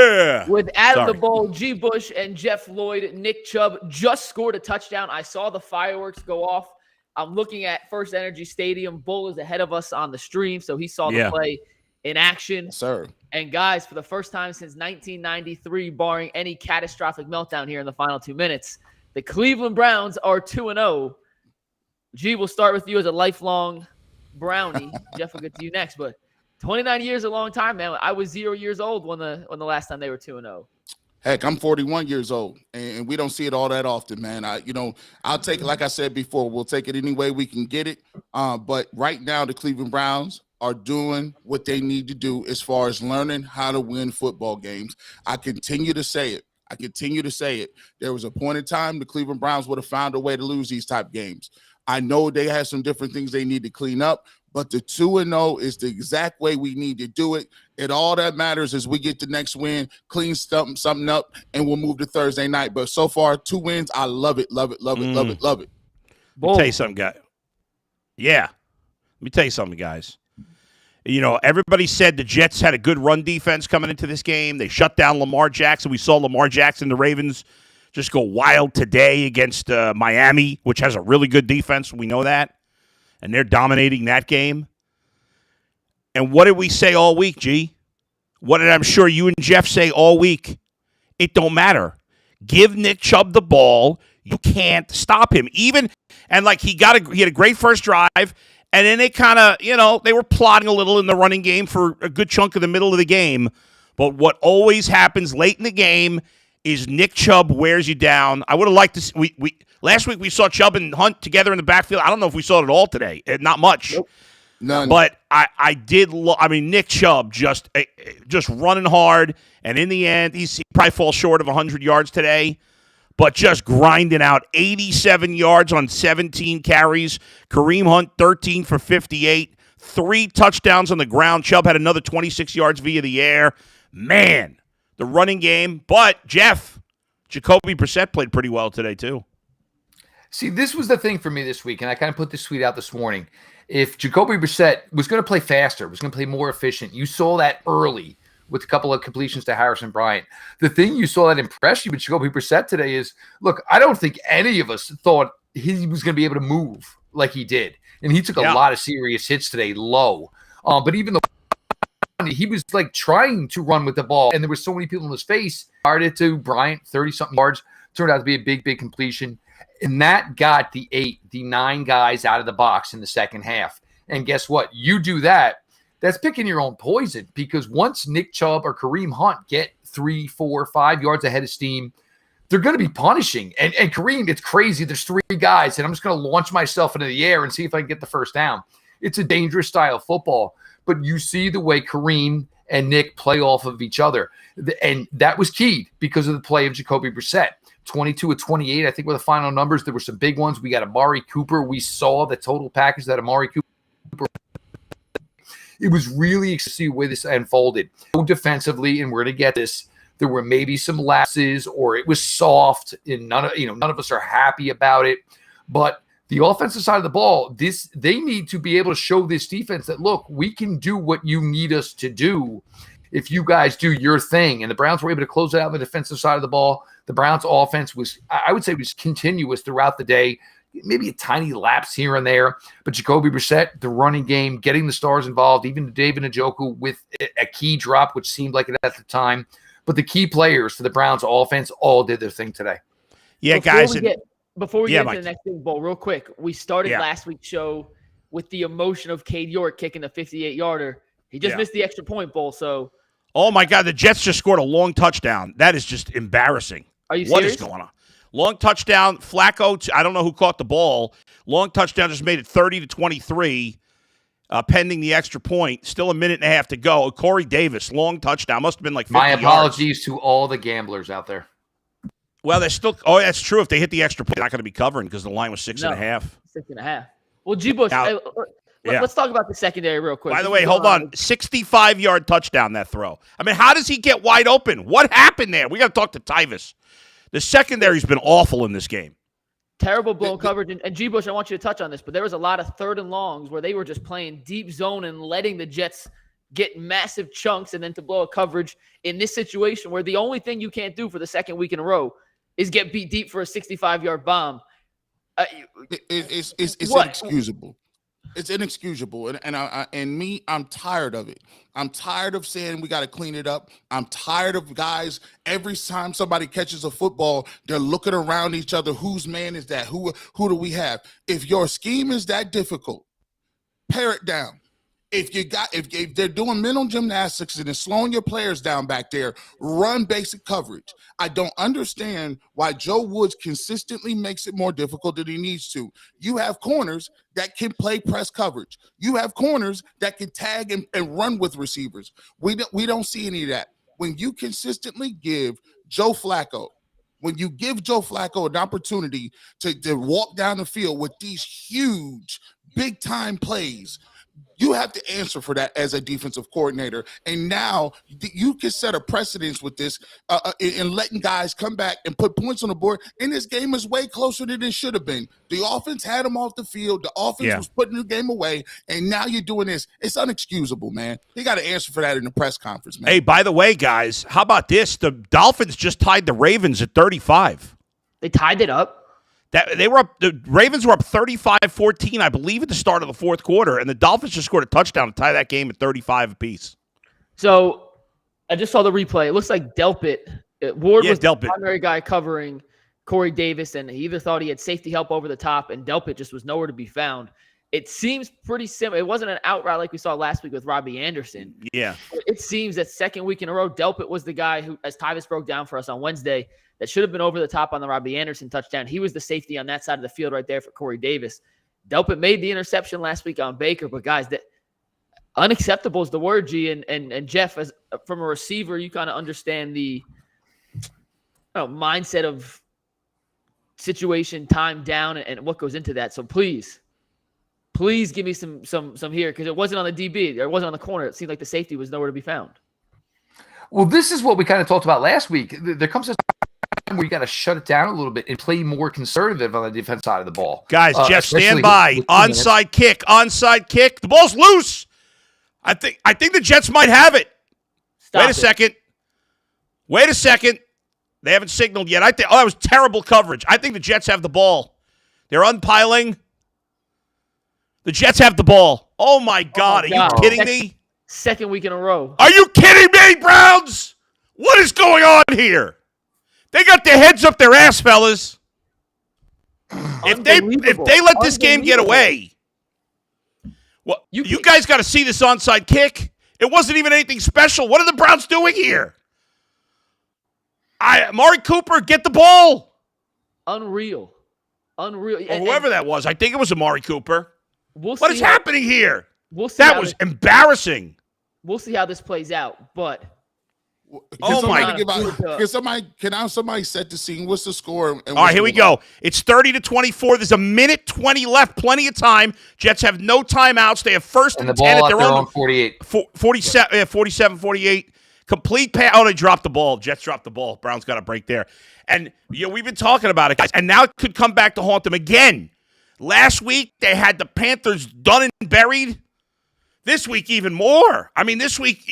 Yeah. With Adam the Bull, G. Bush, and Jeff Lloyd, Nick Chubb just scored a touchdown. I saw the fireworks go off. I'm looking at First Energy Stadium. Bull is ahead of us on the stream, so he saw the play in action. Yes, sir. And guys, for the first time since 1993, barring any catastrophic meltdown here in the final 2 minutes, the Cleveland Browns are 2-0. G, we'll start with you as a lifelong Brownie. Jeff will get to you next, but 29 years is a long time, man. I was 0 years old when the last time they were 2-0. Heck, I'm 41 years old, and we don't see it all that often, man. I'll take it, like I said before, we'll take it any way we can get it. But right now, the Cleveland Browns are doing what they need to do as far as learning how to win football games. I continue to say it. There was a point in time the Cleveland Browns would have found a way to lose these type games. I know they have some different things they need to clean up, but the 2-0 is the exact way we need to do it. And all that matters is we get the next win, clean something up, and we'll move to Thursday night. But so far, 2 wins. I love it. Let me tell you something, guys. Yeah. Let me tell you something, guys. Everybody said the Jets had a good run defense coming into this game. They shut down Lamar Jackson. We saw Lamar Jackson, the Ravens, just go wild today against Miami, which has a really good defense. We know that. And they're dominating that game. And what did we say all week, G? What did I'm sure you and Jeff say all week? It don't matter. Give Nick Chubb the ball. You can't stop him. He had a great first drive, and then they kind of, they were plotting a little in the running game for a good chunk of the middle of the game. But what always happens late in the game is Nick Chubb wears you down. I would have liked to see, last week we saw Chubb and Hunt together in the backfield. I don't know if we saw it at all today. Not much. Nope. None. But I did Nick Chubb just running hard, and in the end, he probably falls short of 100 yards today, but just grinding out 87 yards on 17 carries. Kareem Hunt, 13 for 58, 3 touchdowns on the ground. Chubb had another 26 yards via the air. Man, the running game. But, Jeff, Jacoby Brissett played pretty well today, too. See, this was the thing for me this week, and I kind of put this tweet out this morning. If Jacoby Brissett was going to play faster, was going to play more efficient, you saw that early with a couple of completions to Harrison Bryant. The thing you saw that impressed you with Jacoby Brissett today is, look, I don't think any of us thought he was going to be able to move like he did. And he took a lot of serious hits today low. But even though he was like trying to run with the ball, and there were so many people in his face, started to Bryant, 30-something yards, turned out to be a big, big completion. And that got the 9 guys out of the box in the second half. And guess what? You do that, that's picking your own poison, because once Nick Chubb or Kareem Hunt get 3, 4, 5 yards ahead of steam, they're going to be punishing. And Kareem, it's crazy. There's 3 guys, and I'm just going to launch myself into the air and see if I can get the first down. It's a dangerous style of football. But you see the way Kareem and Nick play off of each other. And that was key because of the play of Jacoby Brissett. 22 of 28, I think, were the final numbers. There were some big ones. We got Amari Cooper. We saw the total package that Amari Cooper. It was really exciting to see the way this unfolded. Defensively, and we're going to get this, there were maybe some lapses, or it was soft, and none of us are happy about it. But the offensive side of the ball, they need to be able to show this defense that, look, we can do what you need us to do if you guys do your thing. And the Browns were able to close it out on the defensive side of the ball. The Browns offense was, I would say, was continuous throughout the day, maybe a tiny lapse here and there. But Jacoby Brissett, the running game, getting the stars involved, even David Njoku with a key drop, which seemed like it at the time. But the key players for the Browns offense all did their thing today. Yeah, guys. Before we get into the next big bowl, real quick, we started last week's show with the emotion of Cade York kicking the 58-yarder. He just missed the extra point, Bull, so. Oh, my God, the Jets just scored a long touchdown. That is just embarrassing. Are you serious? What is going on? Long touchdown. Flacco, I don't know who caught the ball. Long touchdown just made it 30-23, pending the extra point. Still a minute and a half to go. Corey Davis, long touchdown. Must have been like 50 My apologies yards. to all the gamblers out there. Well, they're still – that's true. If they hit the extra point, they're not going to be covering because the line was 6.5. 6.5. Well, G-Bush, let's talk about the secondary real quick. By the way, hold on. 65-yard touchdown, that throw. I mean, how does he get wide open? What happened there? We got to talk to Tyvis. The secondary's been awful in this game. Terrible blown coverage. And G-Bush, I want you to touch on this, but there was a lot of 3rd and longs where they were just playing deep zone and letting the Jets get massive chunks and then to blow a coverage in this situation where the only thing you can't do for the second week in a row is get beat deep for a 65-yard bomb. It's inexcusable. It's inexcusable. And I'm tired of it. I'm tired of saying we got to clean it up. I'm tired of guys, every time somebody catches a football, they're looking around each other. Whose man is that? Who do we have? If your scheme is that difficult, pare it down. If they're doing mental gymnastics and it's slowing your players down back there, run basic coverage. I don't understand why Joe Woods consistently makes it more difficult than he needs to. You have corners that can play press coverage. You have corners that can tag and run with receivers. We don't see any of that. When you consistently give Joe Flacco an opportunity to walk down the field with these huge, big-time plays, you have to answer for that as a defensive coordinator. And now you can set a precedence with this in letting guys come back and put points on the board. And this game is way closer than it should have been. The offense had them off the field. The offense was putting the game away. And now you're doing this. It's unexcusable, man. You got to answer for that in the press conference, man. Hey, by the way, guys, how about this? The Dolphins just tied the Ravens at 35. They tied it up. The Ravens were up 35-14, I believe, at the start of the fourth quarter, and the Dolphins just scored a touchdown to tie that game at 35 apiece. So I just saw the replay. It looks like Delpit. Ward was the primary guy covering Corey Davis, and he either thought he had safety help over the top, and Delpit just was nowhere to be found. It seems pretty similar. It wasn't an out route like we saw last week with Robbie Anderson. Yeah. It seems that second week in a row, Delpit was the guy who, as Tyvis broke down for us on Wednesday, that should have been over the top on the Robbie Anderson touchdown. He was the safety on that side of the field right there for Corey Davis. Delpit made the interception last week on Baker, but guys, that unacceptable is the word, G. And Jeff, as from a receiver, you kind of understand the mindset of situation, time down, and what goes into that. So please give me some here, because it wasn't on the DB, or it wasn't on the corner. It seemed like the safety was nowhere to be found. Well, this is what we kind of talked about last week. There comes a time where you got to shut it down a little bit and play more conservative on the defense side of the ball. Guys, Jeff, stand by. Onside kick. The ball's loose. I think the Jets might have it. Wait a second. They haven't signaled yet. That was terrible coverage. I think the Jets have the ball. They're unpiling. The Jets have the ball. Oh, my God. Are you kidding me? Second week in a row. Are you kidding me, Browns? What is going on here? They got their heads up their ass, fellas. If they let this game get away, well, you guys got to see this onside kick. It wasn't even anything special. What are the Browns doing here? Amari Cooper, get the ball. Unreal. Or whoever that was. I think it was Amari Cooper. What is happening here? That was embarrassing. We'll see how this plays out, but Can somebody set the scene? What's the score? All right, here we go. It's 30-24. There's a minute 20 left. Plenty of time. Jets have no timeouts. They have first and 10 at their own 48. 47-48. Complete pass. Oh, they dropped the ball. Jets dropped the ball. Browns got a break there. And we've been talking about it, guys. And now it could come back to haunt them again. Last week, they had the Panthers done and buried. This week, even more. I mean, this week,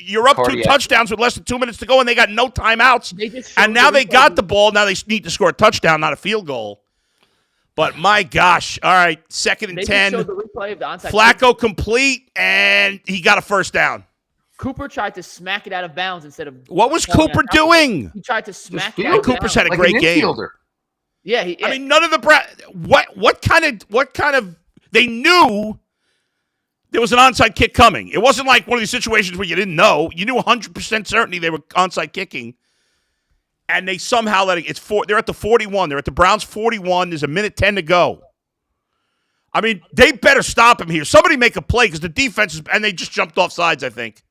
you're up 2 touchdowns with less than 2 minutes to go, and they got no timeouts. And now they got the ball. Now they need to score a touchdown, not a field goal. But my gosh. All right, 2nd and 10. Flacco complete, and he got a first down. Cooper tried to smack it out of bounds instead of. What was Cooper doing? He tried to smack it out of bounds. Cooper's had a great game. Yeah, I mean, none of the what kind of they knew there was an onside kick coming. It wasn't like one of these situations where you didn't know. You knew 100% certainty they were onside kicking, and they somehow let it. They're at the 41. They're at the Browns 41. There's a minute 10 to go. I mean, they better stop him here. Somebody make a play, because the defense and they just jumped off sides, I think.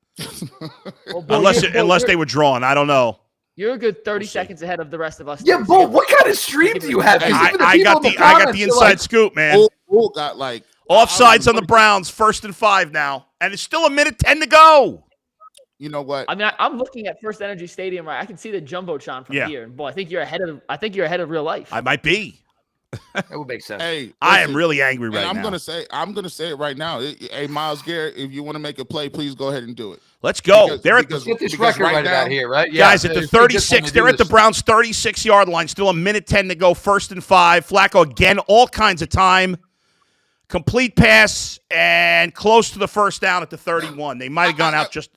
Unless they were drawn, I don't know. You're a good 30 seconds ahead of the rest of us. Yeah, Bo, what kind of stream do you have? I got the inside scoop, man. Got like offsides on the Browns, 1st and 5 now, and it's still a minute 10 to go. You know what? I mean, I'm looking at First Energy Stadium, right? I can see the jumbotron from here, and boy, I think you're ahead of real life. I might be. That would make sense. Hey, listen, I am really angry right I'm now. I'm gonna say it right now. Hey, Myles Garrett, if you want to make a play, please go ahead and do it. Let's go. Because- they're at because- the Get this because record right now- about here, right? guys at the it's a good time 36. to They're do at the this. Browns' 36-yard line. Still a minute 10 to go. 1st and 5. Flacco again, all kinds of time. Complete pass and close to the first down at the 31. They might have gone out just.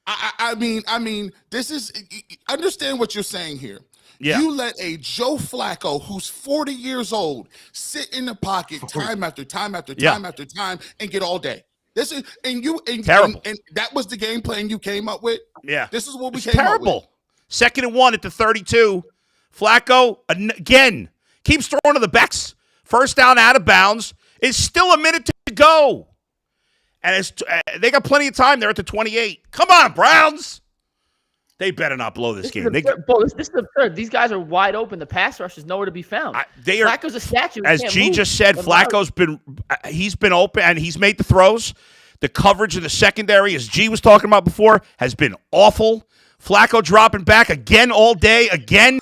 I mean, this is understand what you're saying here. Yeah. You let a Joe Flacco, who's 40 years old, sit in the pocket time after time after Yeah. time after time and get all day. This is Terrible. and that was the game plan you came up with. Yeah. This is what we It's came up with. terrible. 2nd and 1 at the 32. Flacco, again, keeps throwing to the backs. First down out of bounds. It's still a minute to go. And they got plenty of time. They're at the 28. Come on, Browns. They better not blow this game. This is the third. These guys are wide open. The pass rush is nowhere to be found. They are, Flacco's a statue. He as can't G move. just said, But Flacco's been open and he's made the throws. The coverage in the secondary, as G was talking about before, has been awful. Flacco dropping back again all day. Again,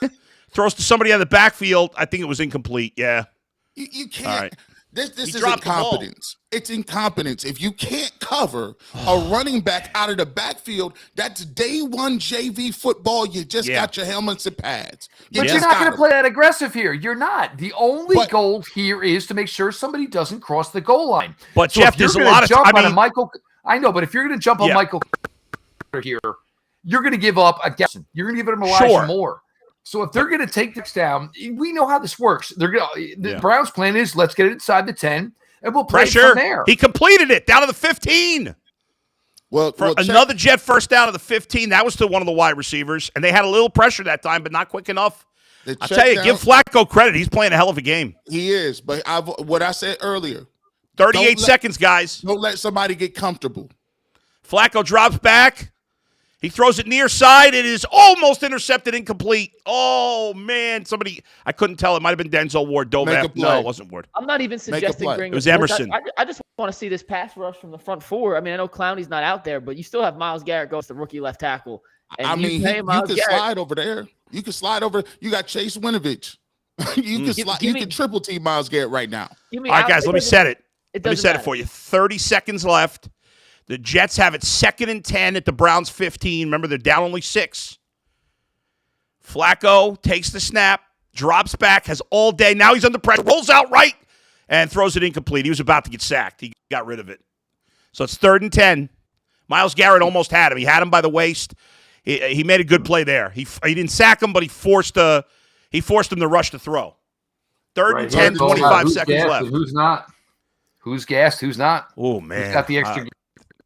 throws to somebody out of the backfield. I think it was incomplete. Yeah. You can't. All right. This He is dropped the ball. incompetence. It's incompetence. If you can't cover a running back out of the backfield, that's day one JV football. You just got your helmets and pads. But just you're not going got to play that aggressive here. You're not. The only But- goal here is to make sure somebody doesn't cross the goal line. But So Jeff, if you're there's a gonna lot of jump I on a mean, Michael. I know, but if you're going to jump on Yeah. Michael here, you're going to give up a guess. You're going to give him Elijah Sure. Moore. So if they're going to take this down, we know how this works. They're going. The Yeah. Browns' plan is let's get it inside the 10, and we'll play it pressure. from there. He completed it down to the 15. well, For check- another Jet first down to the 15. That was to one of the wide receivers. And they had a little pressure that time, but not quick enough. the I'll check tell you, down- give Flacco credit. He's playing a hell of a game. He is, but what I said earlier. 38 Don't let- seconds, guys. Don't let somebody get comfortable. Flacco drops back. He throws it near side. It is almost intercepted, incomplete. Oh, man. I couldn't tell. It might have been Denzel Ward. Dove Make a after. play. No, it wasn't Ward. I'm not even suggesting play. bringing. It was Emerson. I just want to see this pass rush from the front four. I mean, I know Clowney's not out there, but you still have Myles Garrett goes to rookie left tackle. And I mean, pay you Myles can Garrett- slide over there. You can slide over. You got Chase Winovich. You can slide. You can triple team Myles Garrett right now. give me All right, out- guys, let me doesn't- set it. It Let me doesn't set it matter. for you. 30 seconds left. The Jets have it 2nd and 10 at the Browns 15. Remember, they're down only 6. Flacco takes the snap, drops back, has all day. Now he's under pressure, rolls out right, and throws it incomplete. He was about to get sacked. He got rid of it. So it's 3rd and 10. Myles Garrett almost had him. He had him by the waist. He made a good play there. He didn't sack him, but he forced him to rush the throw. 3rd and 10, It's all about 25 who's seconds gassed left. and who's not? Who's gassed? Who's not? Oh, man. Who's got the extra?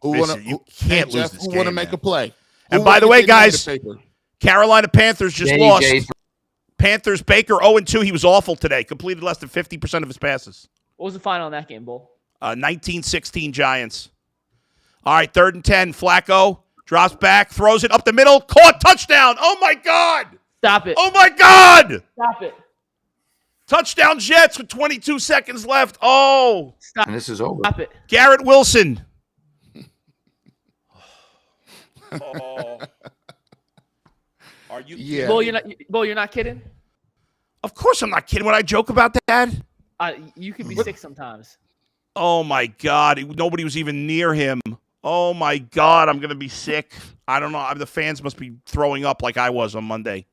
You can't lose this Who game, want to make man. a play? And Who by wanna the get way, their name in guys, the paper? Carolina Panthers just lost. JJ. Panthers, Baker 0-2. He was awful today. Completed less than 50% of his passes. What was the final in that game, Bull? 19-16 Giants. All right, 3rd and 10. Flacco drops back, throws it up the middle. Caught, touchdown. Oh, my God. Stop it. Oh, my God. Stop it. Touchdown Jets with 22 seconds left. Oh, Stop. And this is over. Stop it. Garrett Wilson. Oh. Are you Yeah. Bull, you're not kidding. Of course I'm not kidding when I joke about that. You can be sick sometimes. Oh, my God. Nobody was even near him. Oh, my God. I'm going to be sick. I don't know. The fans must be throwing up like I was on Monday.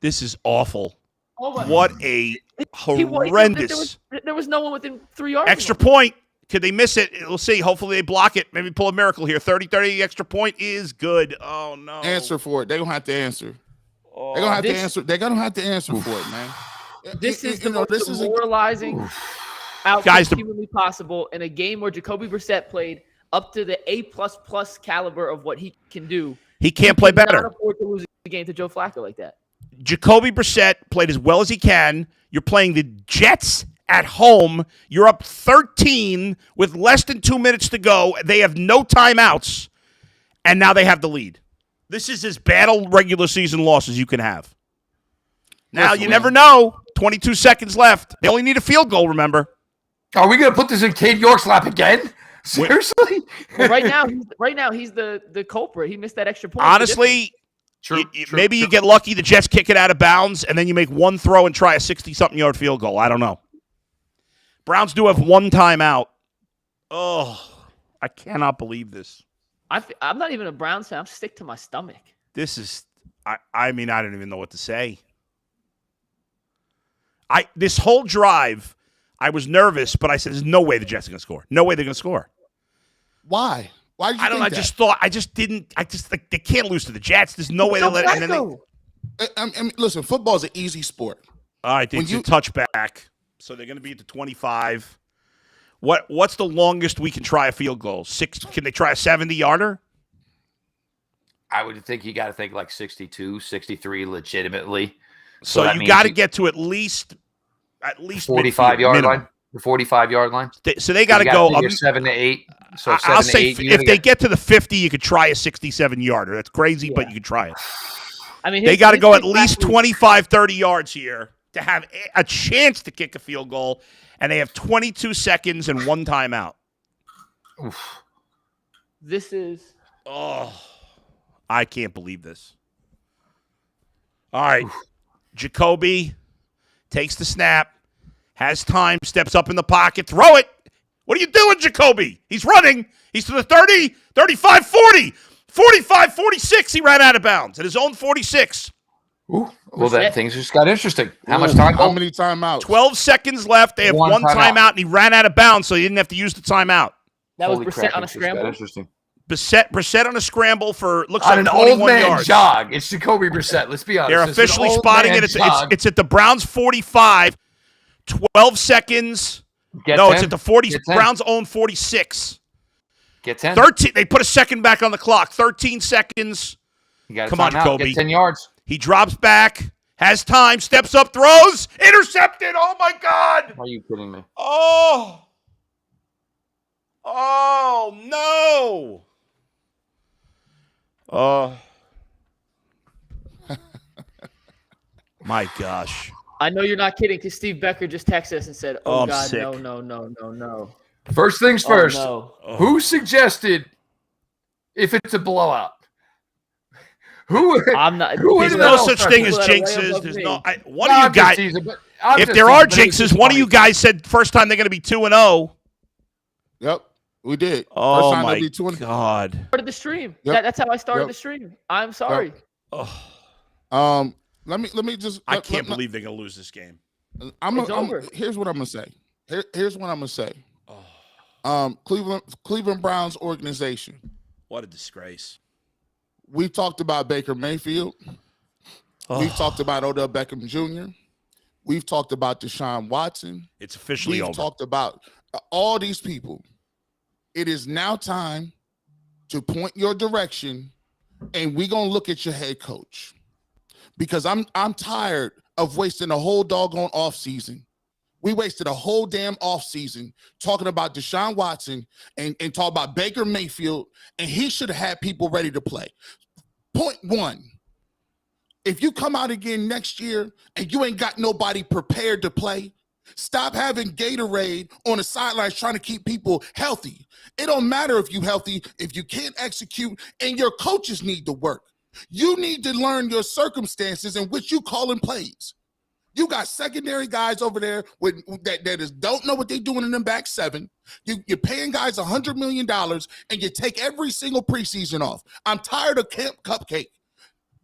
This is awful. Oh my! What a horrendous. There was no one within 3 yards. Extra point. Could they miss it? We'll see. Hopefully they block it. Maybe pull a miracle here. 30-30 extra point is good. Oh, no. Answer for it. They're going to have to answer. Oh, They're going to have to answer. They're going to have to answer for it, man. This is the most this is a- demoralizing outcome Guys, humanly possible in a game where Jacoby Brissett played up to the A++ caliber of what he can do. he can't play You cannot better. afford to lose a game to Joe Flacco like that. Jacoby Brissett played as well as he can. You're playing the Jets at home. You're up 13 with less than 2 minutes to go. They have no timeouts, and now they have the lead. This is as bad a regular season loss as you can have. Now, you never know. 22 seconds left. They only need a field goal, remember. Are we going to put this in Cade York's lap again? Seriously? Well, right now he's the culprit. He missed that extra point. Honestly, True. Maybe you get lucky, the Jets kick it out of bounds, and then you make one throw and try a 60-something yard field goal. I don't know. Browns do have one timeout. Oh, I cannot believe this. I'm not even a Browns fan. I'm sick to my stomach. This is, I mean, I don't even know what to say. This whole drive, I was nervous, but I said, there's no way the Jets are going to score. No way they're going to score. Why? Why did you I don't know. I just didn't. Like, they can't lose to the Jets. There's no way they'll let it. I mean, listen, football is an easy sport. All right, it's a touchback. So they're going to be at the 25. What's the longest we can try a field goal? 6? Can they try a 70-yarder? I would think you got to think like 62, 63 legitimately. So you got to get to at least 45-yard line. The 45-yard line. So they got to go 7 to 8. So I'll say if they get to the 50, you could try a 67-yarder. That's crazy, but you could try it. I mean, they got to go at least 25, 30 yards here to have a chance to kick a field goal, and they have 22 seconds and one timeout. Oof. This is... Oh, I can't believe this. All right. Oof. Jacoby takes the snap, has time, steps up in the pocket, throw it. What are you doing, Jacoby? He's running. He's to the 30, 35, 40, 45, 46. He ran out of bounds at his own 46. Ooh, well, things just got interesting. How much time? How many timeouts? 12 seconds left. They have one timeout, and he ran out of bounds, so he didn't have to use the timeout. That was Brissett on a scramble. Interesting. Brissett on a scramble for looks on like an 21 old man yards. Jog. It's Jacoby Brissett. Let's be honest. They're officially spotting it. It's at the Browns 45. 12 seconds. It's at the 40. Browns own 46. Get 10. 13. They put a second back on the clock. 13 seconds. Come on, Jacoby. Get 10 yards. He drops back, has time, steps up, throws, intercepted. Oh, my God. Are you kidding me? Oh, no. Oh. My gosh. I know you're not kidding because Steve Becker just texted us and said, oh God, sick. No. First things first, no. Who suggested if it's a blowout? I'm not. There's no such thing as jinxes. There's no. One of you guys. If there are jinxes, one of you guys said first time they're going to be 2-0. Yep, we did. Oh first time my be 2-0. God! Started the stream. Yep. That's how I started the stream. I'm sorry. Yep. Let me just. I can't believe they're going to lose this game. Here's what I'm going to say. Here's what I'm going to say. Cleveland Browns organization. What a disgrace. We talked about Baker Mayfield. We've talked about Odell Beckham Jr. We've talked about Deshaun Watson. It's officially over. We've talked about all these people. It is now time to point your direction, and we're going to look at your head coach. Because I'm tired of wasting a whole doggone offseason. We wasted a whole damn offseason talking about Deshaun Watson and talk about Baker Mayfield, and he should have had people ready to play. Point one, if you come out again next year and you ain't got nobody prepared to play, stop having Gatorade on the sidelines trying to keep people healthy. It don't matter if you're healthy, if you can't execute, and your coaches need to work. You need to learn your circumstances in which you calling plays. You got secondary guys over there that don't know what they're doing in them back seven. You're paying guys $100 million, and you take every single preseason off. I'm tired of Camp Cupcake.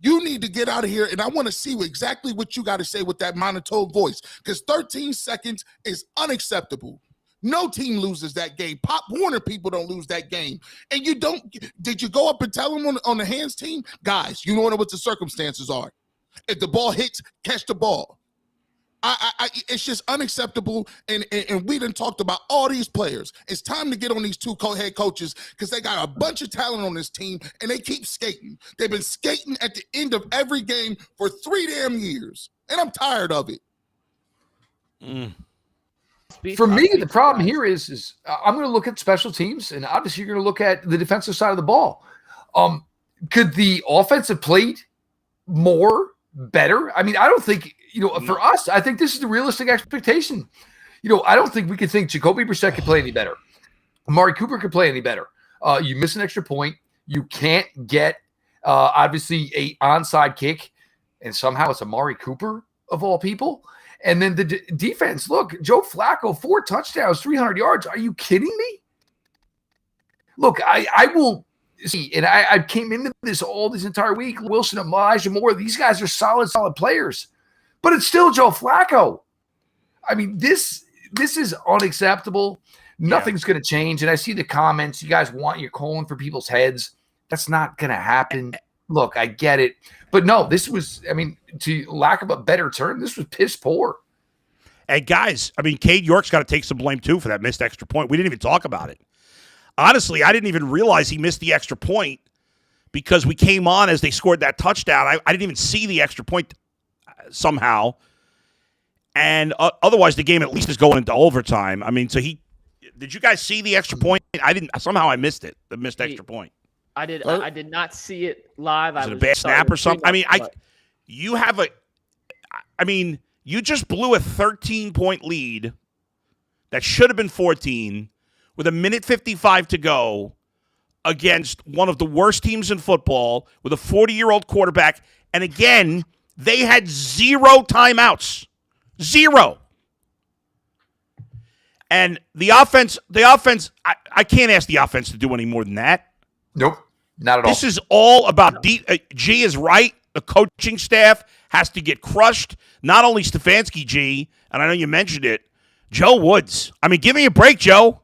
You need to get out of here, and I want to see exactly what you got to say with that monotone voice, because 13 seconds is unacceptable. No team loses that game. Pop Warner people don't lose that game. And you don't – did you go up and tell them on the hands team? Guys, you know what the circumstances are. If the ball hits, catch the ball. It's just unacceptable, and we done talked about all these players. It's time to get on these two head coaches because they got a bunch of talent on this team, and they keep skating. They've been skating at the end of every game for 3 damn years, and I'm tired of it. For me, the problem here is I'm going to look at special teams, and obviously you're going to look at the defensive side of the ball. Could the offense have played better? I mean, I don't think – for us, I think this is the realistic expectation. I don't think we could think Jacoby Brissett could play any better. Amari Cooper could play any better. You miss an extra point. You can't get Obviously, a onside kick, and somehow it's Amari Cooper of all people. And then the defense, look, Joe Flacco, 4 touchdowns, 300 yards. Are you kidding me? Look, I will see, and I came into this entire week. Wilson, Elijah Moore, these guys are solid players. But it's still Joe Flacco. I mean, this is unacceptable. Nothing's going to change. And I see the comments. You guys you're calling for people's heads. That's not going to happen. Look, I get it. But no, this was, I mean, to lack of a better term, this was piss poor. And guys, I mean, Cade York's got to take some blame too for that missed extra point. We didn't even talk about it. Honestly, I didn't even realize he missed the extra point because we came on as they scored that touchdown. I didn't even see the extra point somehow. And otherwise, the game at least is going into overtime. I mean, so did you guys see the extra point? Somehow I missed it, the missed extra point. I did not see it live. Was it a bad snap or something? I mean, you just blew a 13-point lead that should have been 14 with 1:55 to go against one of the worst teams in football with a 40-year-old quarterback. And again, they had 0 timeouts. 0. And the offense, I can't ask the offense to do any more than that. Nope, not at all. This is all about G is right. The coaching staff has to get crushed. Not only Stefanski, G, and I know you mentioned it, Joe Woods. I mean, give me a break, Joe.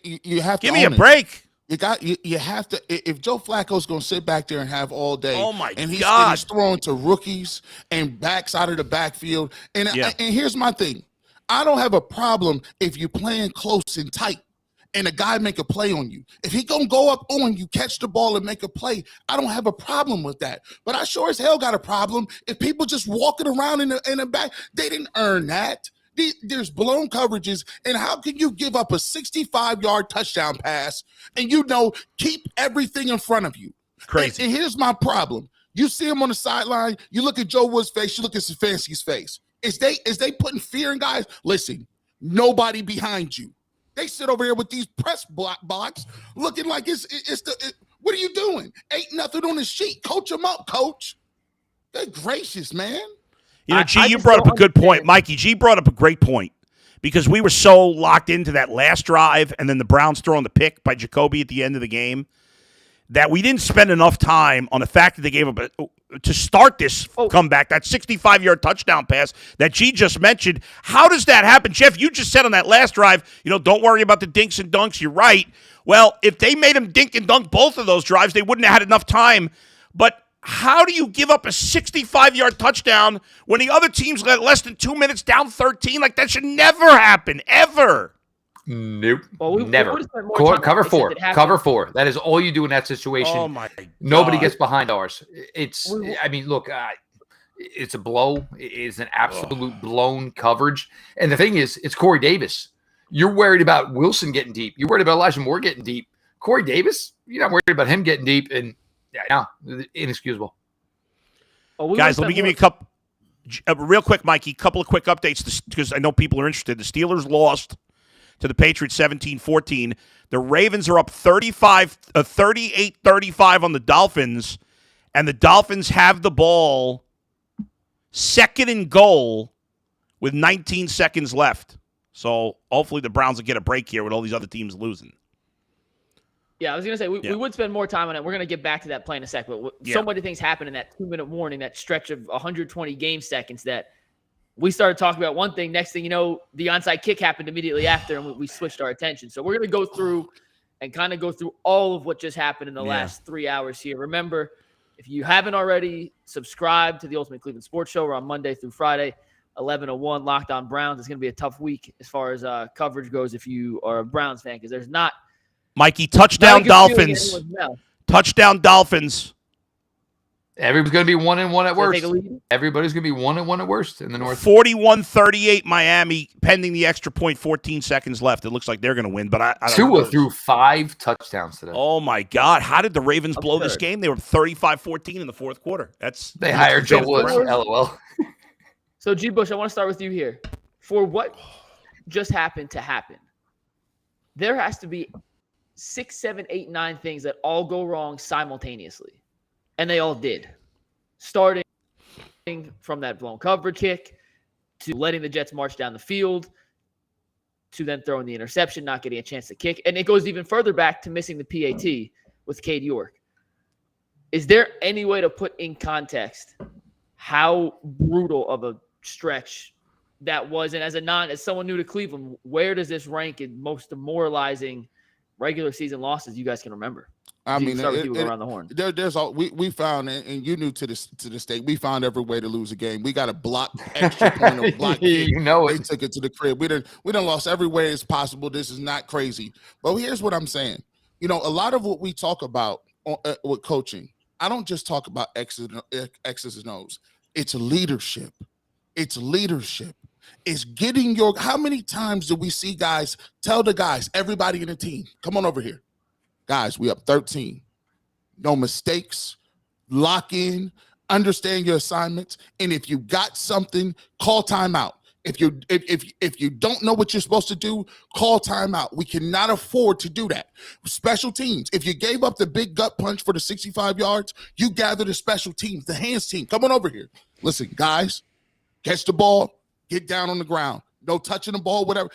You have to give me a break. You have to. If Joe Flacco's going to sit back there and have all day, oh my and God, he's throwing to rookies and backs out of the backfield. And here's my thing: I don't have a problem if you're playing close and tight, and a guy make a play on you. If he gonna go up on you, catch the ball and make a play, I don't have a problem with that. But I sure as hell got a problem if people just walking around in the back. They didn't earn that. There's blown coverages, and how can you give up a 65-yard touchdown pass and keep everything in front of you? Crazy. And here's my problem: you see him on the sideline, you look at Joe Woods' face, you look at Stefanski's face. Is they putting fear in guys? Listen, nobody behind you. They sit over here with these press blocks, looking like what are you doing? Ain't nothing on the sheet. Coach them up, coach. Good gracious, man. G, you brought up a good point. Mikey, G brought up a great point because we were so locked into that last drive and then the Browns throwing the pick by Jacoby at the end of the game that we didn't spend enough time on the fact that they gave up to start this comeback, that 65-yard touchdown pass that G just mentioned. How does that happen? Jeff, you just said on that last drive, don't worry about the dinks and dunks. You're right. Well, if they made him dink and dunk both of those drives, they wouldn't have had enough time. But how do you give up a 65-yard touchdown when the other team's got less than 2 minutes down 13? Like, that should never happen, ever. Nope. Well, never. Cover 4. Cover 4. That is all you do in that situation. Oh, my God. Nobody gets behind ours. It's a blow. It is an absolute blown coverage. And the thing is, it's Corey Davis. You're worried about Wilson getting deep. You're worried about Elijah Moore getting deep. Corey Davis, you're not worried about him getting deep. And inexcusable. Guys, let me give you a couple, real quick, Mikey, couple of quick updates because I know people are interested. The Steelers lost to the Patriots 17-14. The Ravens are up 38-35 on the Dolphins, and the Dolphins have the ball 2nd and goal with 19 seconds left. So hopefully the Browns will get a break here with all these other teams losing. Yeah, I was going to say, we would spend more time on it. We're going to get back to that play in a sec, but so many things happened in that 2-minute warning, that stretch of 120 game seconds that we started talking about one thing. Next thing you know, the onside kick happened immediately after, and we switched our attention. So we're going to go through all of what just happened in the last 3 hours here. Remember, if you haven't already, subscribe to the Ultimate Cleveland Sports Show. We're on Monday through Friday, 11:01, Locked On Browns. It's going to be a tough week as far as coverage goes if you are a Browns fan, because there's not – Mikey, touchdown Dolphins. Touchdown Dolphins. Everybody's going to be 1-1 at worst. Everybody's going to be 1-1 at worst in the North. 41-38 Miami, pending the extra point, 14 seconds left. It looks like they're going to win, but I don't know. Tua threw 5 touchdowns today. Oh, my God. How did the Ravens blow this game? They were 35-14 in the fourth quarter. They hired Joe Woods. LOL. So, G. Bush, I want to start with you here. For what just happened to happen, there has to be 6, 7, 8, 9 things that all go wrong simultaneously. And they all did. Starting from that blown coverage kick to letting the Jets march down the field to then throwing the interception, not getting a chance to kick. And it goes even further back to missing the PAT with Cade York. Is there any way to put in context how brutal of a stretch that was? And as someone new to Cleveland, where does this rank in most demoralizing regular season losses you guys can remember? I mean, start with you around the horn. There's all we found, and you knew to the state. We found every way to lose a game. We got a block extra point or block. You know it. They took it to the crib. We done lost every way as possible. This is not crazy. But here's what I'm saying. A lot of what we talk about with coaching, I don't just talk about X's and O's. It's leadership. It's leadership. It's getting how many times do we see guys tell the guys, everybody in the team, come on over here. Guys, we up 13. No mistakes. Lock in. Understand your assignments. And if you got something, call timeout. If you don't know what you're supposed to do, call timeout. We cannot afford to do that. Special teams. If you gave up the big gut punch for the 65 yards, you gather the special teams, the hands team. Come on over here. Listen, guys, catch the ball, get down on the ground. No touching the ball, whatever.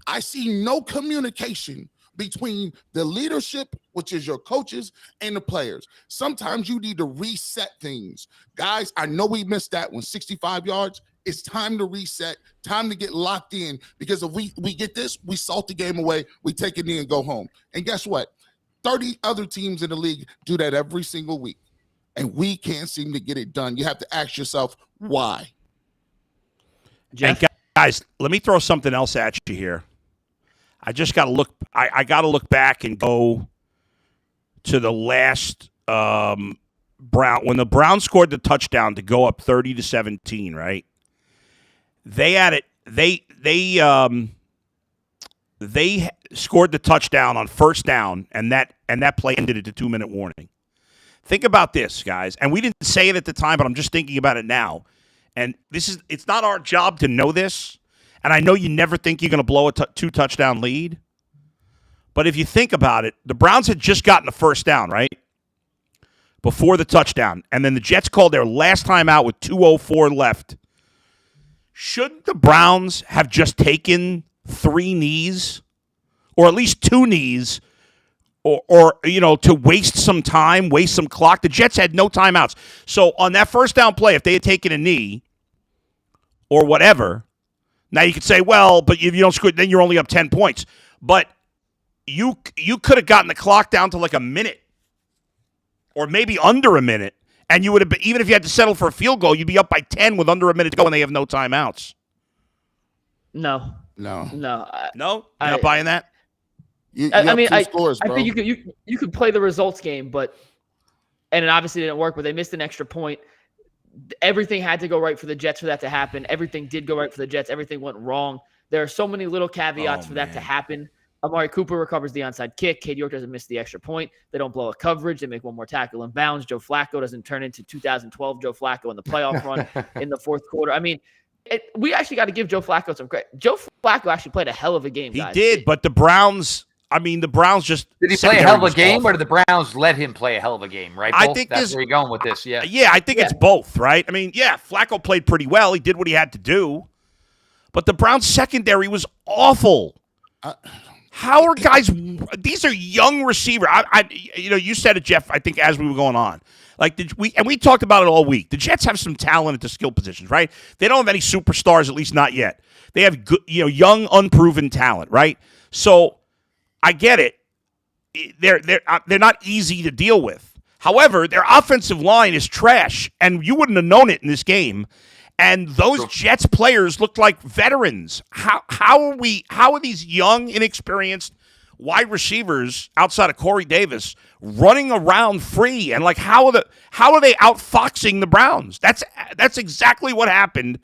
I see no communication between the leadership, which is your coaches, and the players. Sometimes you need to reset things. Guys, I know we missed that one, 65 yards. It's time to reset, time to get locked in, because if we get this, we salt the game away, we take it in and go home. And guess what? 30 other teams in the league do that every single week, and we can't seem to get it done. You have to ask yourself, why? Jeff? And guys, let me throw something else at you here. I just got to look. I got to look back and go to the last Brown when the Browns scored the touchdown to go up 30-17. Right? They had it. They scored the touchdown on first down, and that play ended at a 2-minute warning. Think about this, guys. And we didn't say it at the time, but I'm just thinking about it now. And it's not our job to know this. And I know you never think you're going to blow a 2-touchdown lead. But if you think about it, the Browns had just gotten the first down, right? Before the touchdown. And then the Jets called their last time out with 2:04 left. Shouldn't the Browns have just taken 3 knees? Or at least 2 knees? Or to waste some time, waste some clock? The Jets had no timeouts. So on that first down play, if they had taken a knee or whatever, now you could say, well, but if you don't score, then you're only up 10 points. But you could have gotten the clock down to like a minute or maybe under a minute, and you would have been, even if you had to settle for a field goal, you'd be up by 10 with under a minute to go, and they have no timeouts. No. No? You're not buying that? I scores, bro. I think you could play the results game, and it obviously didn't work, but they missed an extra point. Everything had to go right for the Jets for that to happen. Everything did go right for the Jets. Everything went wrong. There are so many little caveats for that to happen. Amari Cooper recovers the onside kick. Cade York doesn't miss the extra point. They don't blow a coverage. They make one more tackle in bounds. Joe Flacco doesn't turn into 2012 Joe Flacco in the playoff run in the fourth quarter. I mean, we actually got to give Joe Flacco some credit. Joe Flacco actually played a hell of a game, guys. He did, but the Browns just did he play a hell of a game, or did the Browns let him play a hell of a game? Right? I think that's where you're going with this. Yeah, I think it's both. Right? I mean, Flacco played pretty well. He did what he had to do, but the Browns secondary was awful. How are guys? These are young receivers. You said it, Jeff. I think as we were going on, we talked about it all week. The Jets have some talent at the skill positions, right? They don't have any superstars, at least not yet. They have good, young, unproven talent, right? So I get it. They're not easy to deal with. However, their offensive line is trash, and you wouldn't have known it in this game. And those Jets players looked like veterans. How are these young, inexperienced wide receivers outside of Corey Davis running around free? And how are they outfoxing the Browns? That's exactly what happened.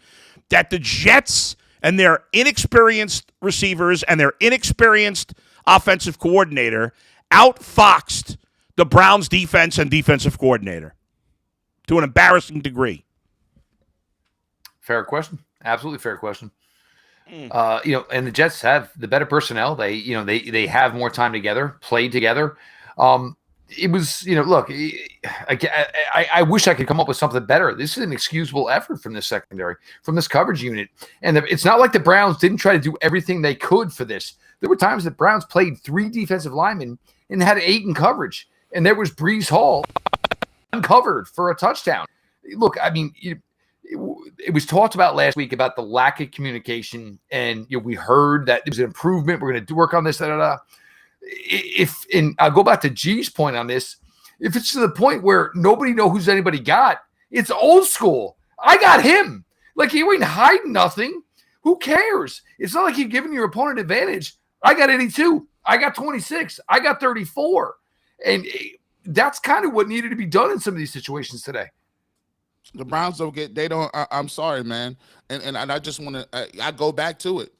That the Jets and their inexperienced receivers and their inexperienced offensive coordinator outfoxed the Browns defense and defensive coordinator to an embarrassing degree. Fair question. Absolutely fair question. And the Jets have the better personnel. They have more time together, played together. it was, look, I wish I could come up with something better. This is an excusable effort from this secondary, from this coverage unit. And it's not like the Browns didn't try to do everything they could for this. There were times that Browns played 3 defensive linemen and had 8 in coverage. And there was Breece Hall uncovered for a touchdown. Look, I mean, it was talked about last week about the lack of communication. And we heard that there was an improvement. We're going to work on this, and I'll go back to G's point on this. If it's to the point where nobody knows who's anybody got, it's old school. I got him. Like, you ain't hiding nothing. Who cares? It's not like you're giving your opponent advantage. I got 82. I got 26. I got 34. And that's kind of what needed to be done in some of these situations today. The Browns I'm sorry, man. And I just want to, I go back to it.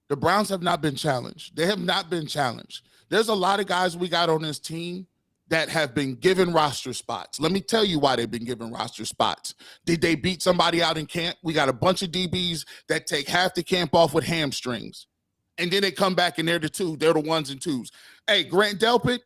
The Browns have not been challenged. They have not been challenged. There's a lot of guys we got on this team that have been given roster spots. Let me tell you why they've been given roster spots. Did they beat somebody out in camp? We got a bunch of DBs that take half the camp off with hamstrings. And then they come back and they're the 1s and 2s. Hey, Grant Delpit,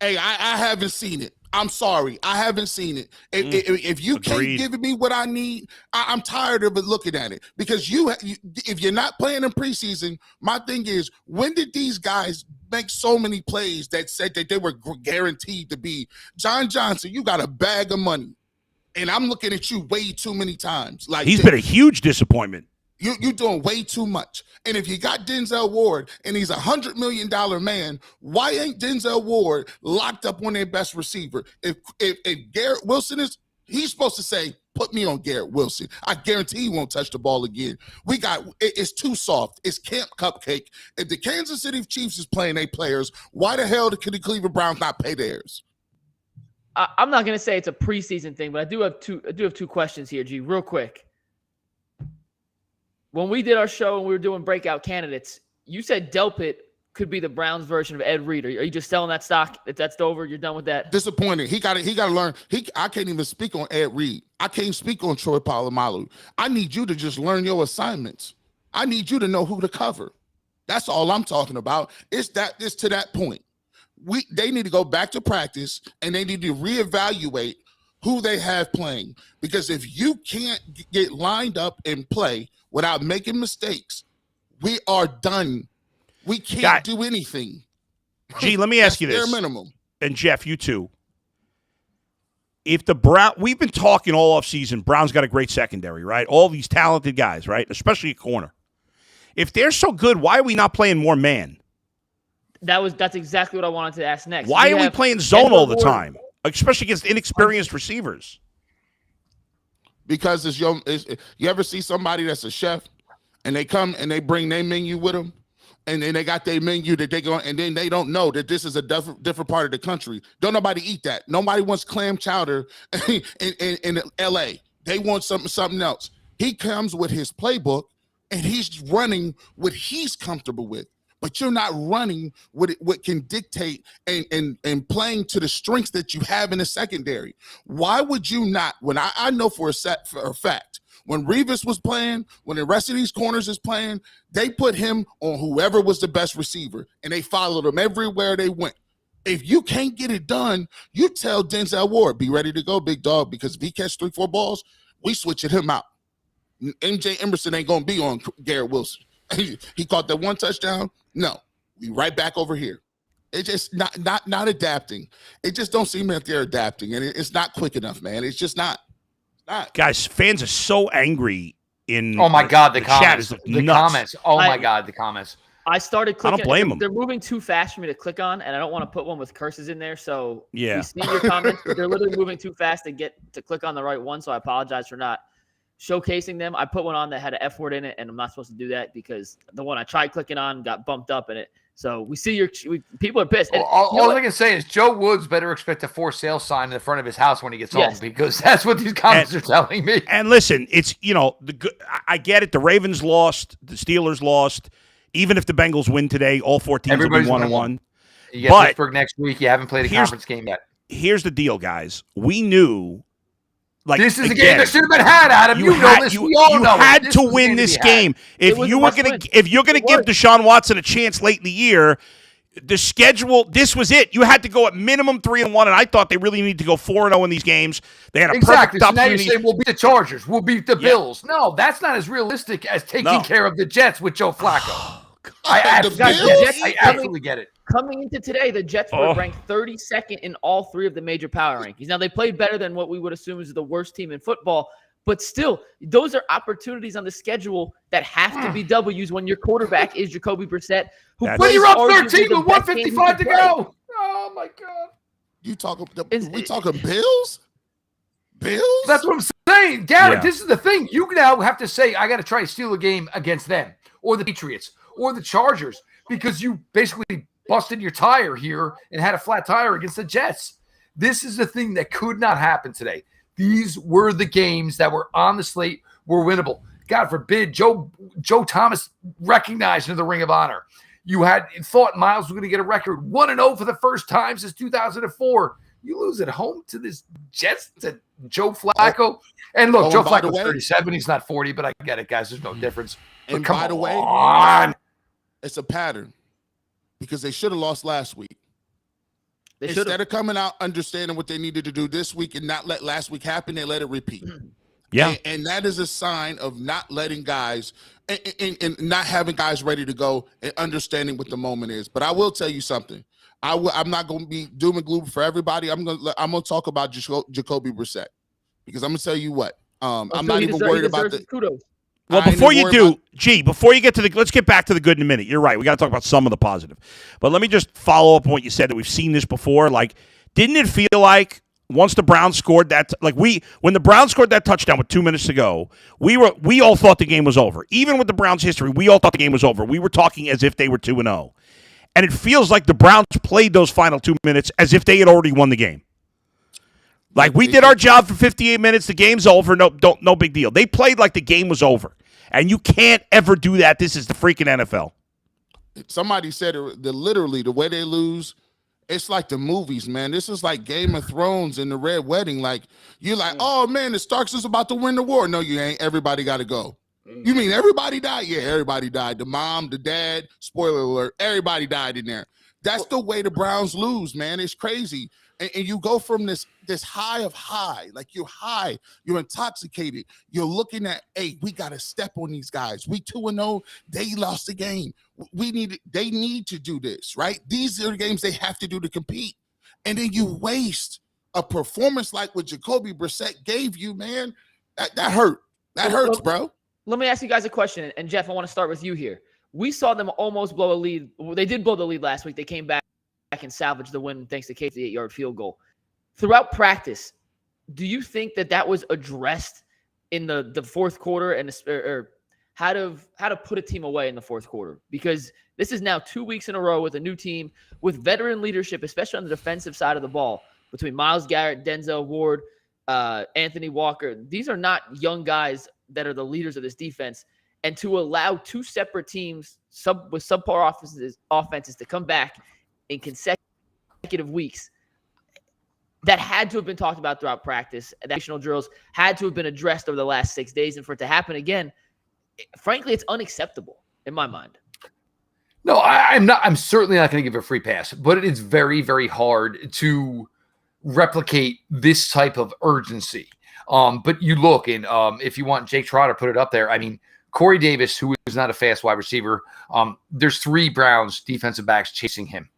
hey, I haven't seen it. I'm sorry. I haven't seen it. If you can't give me what I need, I'm tired of it looking at it. Because if you're not playing in preseason, my thing is, when did these guys make so many plays that said that they were guaranteed to be? John Johnson, you got a bag of money. And I'm looking at you way too many times. Like, he's been a huge disappointment. You're doing way too much. And if you got Denzel Ward and he's $100 million man, why ain't Denzel Ward locked up on their best receiver? If Garrett Wilson he's supposed to say, put me on Garrett Wilson. I guarantee he won't touch the ball again. It's too soft. It's camp cupcake. If the Kansas City Chiefs is playing their players, why the hell could the Cleveland Browns not pay theirs? I'm not going to say it's a preseason thing, but I do have two questions here, G, real quick. When we did our show and we were doing breakout candidates, you said Delpit could be the Browns version of Ed Reed. Are you just selling that stock? If that's over, you're done with that? Disappointed. He got to learn. I can't even speak on Ed Reed. I can't speak on Troy Polamalu. I need you to just learn your assignments. I need you to know who to cover. That's all I'm talking about. It's to that point. They need to go back to practice and they need to reevaluate who they have playing. Because if you can't get lined up and play without making mistakes, we are done. We can't do anything. Gee, let me ask you this. Bare minimum. And Jeff, you too. If we've been talking all offseason, Brown's got a great secondary, right? All these talented guys, right? Especially a corner. If they're so good, why are we not playing more man? That's exactly what I wanted to ask next. Why are we playing zone all the time? Especially against inexperienced receivers. Because you ever see somebody that's a chef and they come and they bring their menu with them and then they got their menu that they go and then they don't know that this is a different part of the country. Don't nobody eat that. Nobody wants clam chowder in LA. They want something else. He comes with his playbook and he's running what he's comfortable with. But you're not running what can dictate and playing to the strengths that you have in the secondary. Why would you not? When I know for a fact, when Revis was playing, when the rest of these corners is playing, they put him on whoever was the best receiver, and they followed him everywhere they went. If you can't get it done, you tell Denzel Ward, be ready to go, big dog, because if he catch 3-4 balls, we switching him out. MJ Emerson ain't going to be on Garrett Wilson. He caught that one touchdown. No, we right back over here. It's just not adapting. It just don't seem like they're adapting, and it's not quick enough, man. It's just not. Guys, fans are so angry in. Oh my God, the comments. Chat is comments. Oh my God, the comments. I started clicking. I don't blame them. They're moving too fast for me to click on, and I don't want to put one with curses in there. So yeah, we see your comments. They're literally moving too fast to get to click on the right one. So I apologize for not showcasing them. I put one on that had an F word in it, and I'm not supposed to do that because the one I tried clicking on got bumped up in it. So we see people are pissed. All I can say is Joe Woods better expect a for sale sign in the front of his house when he gets home, because that's what these comments are telling me. And listen, it's I get it. The Ravens lost, the Steelers lost. Even if the Bengals win today, all 4 teams will be 1-1. You get Pittsburgh next week. You haven't played a conference game yet. Here's the deal, guys. We knew. This is a game that should have been had, Adam. You know this. We all know. You had to win this game. If you're gonna give Deshaun Watson a chance late in the year, the schedule, this was it. You had to go at minimum 3-1, and I thought they really needed to go 4-0 in these games. They had a exactly. perfect So now you're opportunity. saying we'll beat the Chargers, we'll beat the Bills. No, that's not as realistic as taking care of the Jets with Joe Flacco. I absolutely get it. Coming into today, the Jets were ranked 32nd in all three of the major power rankings. Now, they played better than what we would assume is the worst team in football, but still, those are opportunities on the schedule that have to be W's when your quarterback is Jacoby Brissett. When you're up 13 with 155 to go. Oh, my God. We talking Bills? Bills? That's what I'm saying. Garrett, this is the thing. You now have to say, I got to try to steal a game against them or the Patriots or the Chargers because you basically busted your tire here and had a flat tire against the Jets. This is the thing that could not happen today. These were the games that were on the slate, were winnable. God forbid, Joe Thomas recognized in the Ring of Honor. You had thought Miles was going to get a record 1-0 for the first time since 2004. You lose at home to this Jets, to Joe Flacco. And look, Joe Flacco's 37. He's not 40, but I get it, guys. There's no difference. And but by the way, it's a pattern because they should have lost last week. Instead of coming out understanding what they needed to do this week and not let last week happen, they let it repeat. Yeah. And that is a sign of not letting guys and not having guys ready to go and understanding what the moment is. But I will tell you something. I'm not going to be doom and gloom for everybody. I'm going to talk about Jacoby Brissett because I'm going to tell you what. I'm not even worried about the kudos. Well, before you do, before you get to let's get back to the good in a minute. You're right. We got to talk about some of the positive. But let me just follow up on what you said that we've seen this before. Like, didn't it feel like once the Browns scored that, when the Browns scored that touchdown with 2 minutes to go, we all thought the game was over. Even with the Browns' history, we all thought the game was over. We were talking as if they were 2-0. And it feels like the Browns played those final 2 minutes as if they had already won the game. Like, we did our job for 58 minutes. The game's over. No big deal. They played like the game was over. And you can't ever do that. This is the freaking NFL. Somebody said literally the way they lose, it's like the movies, man. This is like Game of Thrones and the Red Wedding. Like, you're like, oh, man, the Starks is about to win the war. No, you ain't. Everybody got to go. You mean everybody died? Yeah, everybody died. The mom, the dad, spoiler alert, everybody died in there. That's the way the Browns lose, man. It's crazy. And you go from this high of high, like you're high, you're intoxicated. You're looking at, hey, we got to step on these guys. We 2-0, they lost the game. They need to do this, right? These are the games they have to do to compete. And then you waste a performance like what Jacoby Brissett gave you, man. That hurt. That hurts, bro. Let me ask you guys a question. And Jeff, I want to start with you here. We saw them almost blow a lead. Well, they did blow the lead last week. They came back and salvaged the win thanks to Kate's 8-yard field goal. Throughout practice, do you think that was addressed in the fourth quarter or how to put a team away in the fourth quarter? Because this is now 2 weeks in a row with a new team with veteran leadership, especially on the defensive side of the ball, between Myles Garrett, Denzel Ward, Anthony Walker. These are not young guys that are the leaders of this defense. And to allow two separate teams with subpar offenses to come back in consecutive weeks, that had to have been talked about throughout practice. The additional drills had to have been addressed over the last 6 days. And for it to happen again, frankly, it's unacceptable in my mind. No, I'm certainly not going to give a free pass, but it is very, very hard to replicate this type of urgency. But you look, and if you want Jake Trotter, put it up there. I mean, Corey Davis, who is not a fast wide receiver, there's 3 Browns defensive backs chasing him.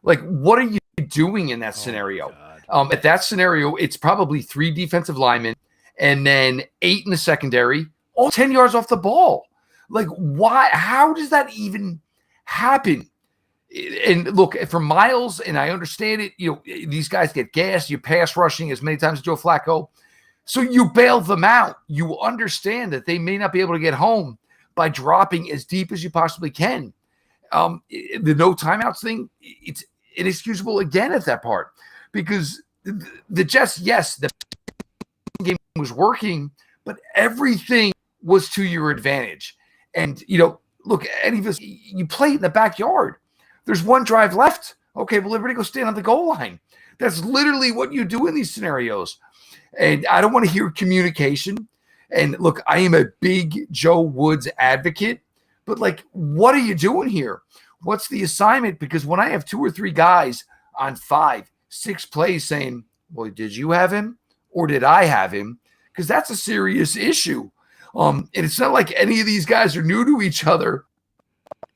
Like, what are you doing in that scenario? At that scenario, it's probably 3 defensive linemen and then 8 in the secondary, all 10 yards off the ball. Like, why? How does that even happen? And look, for Miles, and I understand it, these guys get gassed. You're pass rushing as many times as Joe Flacco. So you bail them out. You understand that they may not be able to get home by dropping as deep as you possibly can. The no timeouts thing, it's inexcusable again at that part. Because the Jets, yes, the game was working, but everything was to your advantage. And, look, any of us, you play in the backyard. There's 1 drive left. Okay, well, everybody go stand on the goal line. That's literally what you do in these scenarios. And I don't want to hear communication. And look, I am a big Joe Woods advocate, but like, what are you doing here? what's the assignment? Because when I have 2 or 3 guys on 5, 6 plays saying, well, did you have him or did I have him? Because that's a serious issue. And it's not like any of these guys are new to each other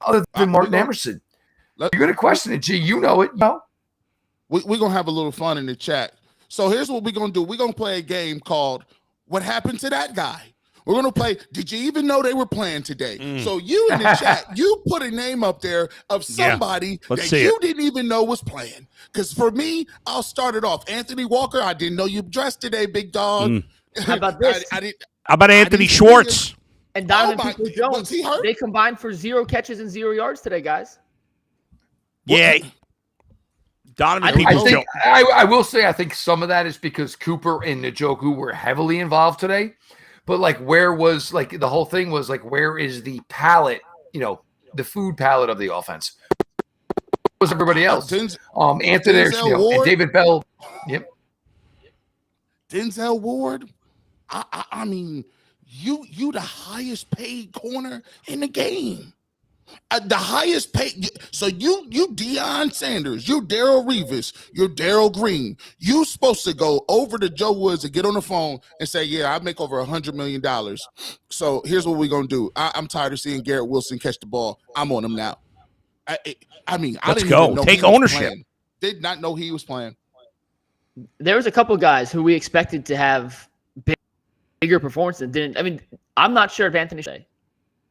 other than Martin Emerson. You're going to question it, G. You know it. No? We're going to have a little fun in the chat. So here's what we're going to do. We're going to play a game called What Happened to That Guy? We're going to play, did you even know they were playing today? So you in the chat, you put a name up there of somebody that you didn't even know was playing. Because for me, I'll start it off. Anthony Walker, I didn't know you dressed today, big dog. How about this? I didn't. How about Anthony Schwartz? And Donovan Peoples-Jones, they combined for 0 catches and 0 yards today, guys. Yeah. Donovan Peoples-Jones. I will say I think some of that is because Cooper and Njoku were heavily involved today. But like, where was like the whole thing was like, where is the palette? You know, the food palette of the offense. What was everybody else? Anthony and David Bell. Yep. Denzel Ward. I mean, you the highest paid corner in the game. The highest paid. So you Deion Sanders, you Darrell Revis, you're Darrell Green. You supposed to go over to Joe Woods and get on the phone and say, yeah, I make over $100 million. So here's what we're going to do. I'm tired of seeing Garrett Wilson catch the ball. I'm on him now. I mean, let's go. Take ownership. Did not know he was playing. There was a couple guys who we expected to have bigger performance and didn't. I mean, I'm not sure if Anthony Shea.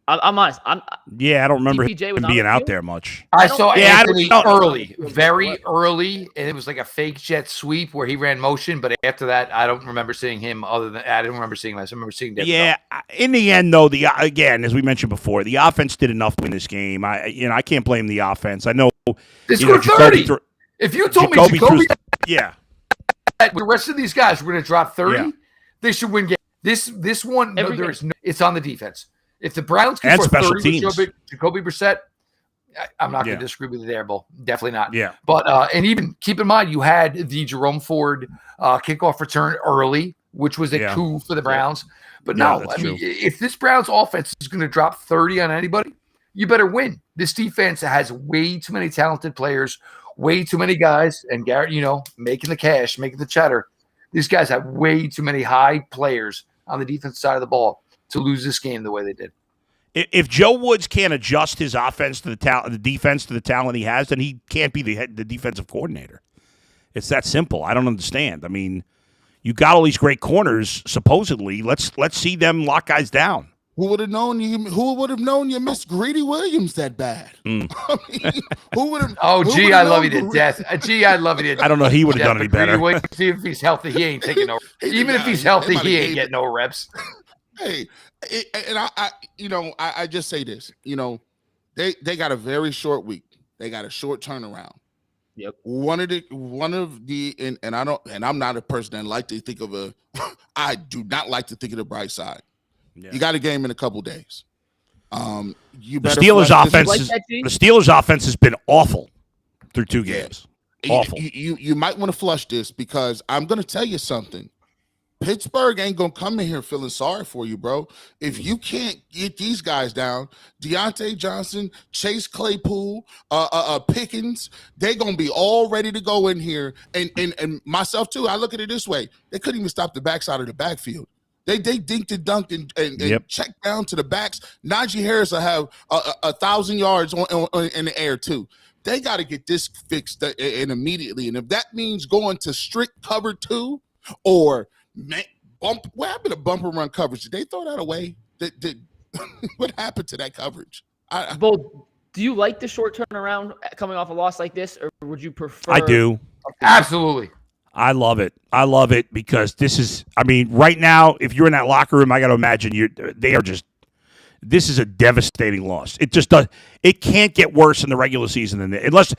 I'm honest. I don't remember him being out there much. I saw Anthony early, very early, and it was like a fake jet sweep where he ran motion. But after that, I don't remember seeing him. I didn't remember seeing him. I remember seeing David. Yeah, in the end, though, again, as we mentioned before, the offense did enough to win this game. I can't blame the offense. I know they scored 30. If you told me Jacoby, the rest of these guys were going to drop 30, they should win game. This one, it's on the defense. If the Browns can score 30 with Jacoby Brissett, I'm not going to disagree with you there, Bull. Definitely not. Yeah. But and even keep in mind, you had the Jerome Ford kickoff return early, which was a coup for the Browns. But no, I mean, if this Browns offense is going to drop 30 on anybody, you better win. This defense has way too many talented players, way too many guys, and Garrett, making the cash, making the cheddar. These guys have way too many high players on the defense side of the ball to lose this game the way they did. If Joe Woods can't adjust his offense to the defense to the talent he has, then he can't be the defensive coordinator. It's that simple. I don't understand. I mean, you got all these great corners, supposedly. Let's see them lock guys down. Who would have known you missed Greedy Williams that bad? I mean, who would have? Oh, gee, I love you to death. Gee, I love you to death. I don't know. He would have done any better. See if he's healthy, he ain't taking no. Even if he's healthy, he ain't getting no reps. Hey, and I just say this. They got a very short week. They got a short turnaround. Yep. One of the I'm not a person that like to think of I do not like to think of the bright side. Yeah. You got a game in a couple days. The Steelers' offense has been awful through 2 games. Awful. You might want to flush this because I'm going to tell you something. Pittsburgh ain't going to come in here feeling sorry for you, bro. If you can't get these guys down, Deontay Johnson, Chase Claypool, Pickens, they're going to be all ready to go in here. And myself, too, I look at it this way. They couldn't even stop the backside of the backfield. They dinked and dunked and checked down to the backs. Najee Harris will have 1,000 yards in the air, too. They got to get this fixed and immediately. And if that means going to strict cover 2 or what happened to bumper run coverage? Did they throw that away? What happened to that coverage? Bo, do you like the short turnaround coming off a loss like this, or would you prefer? I do. Absolutely. I love it. I love it because this is, right now, if you're in that locker room, I got to imagine this is a devastating loss. It just does. It can't get worse in the regular season than this. Unless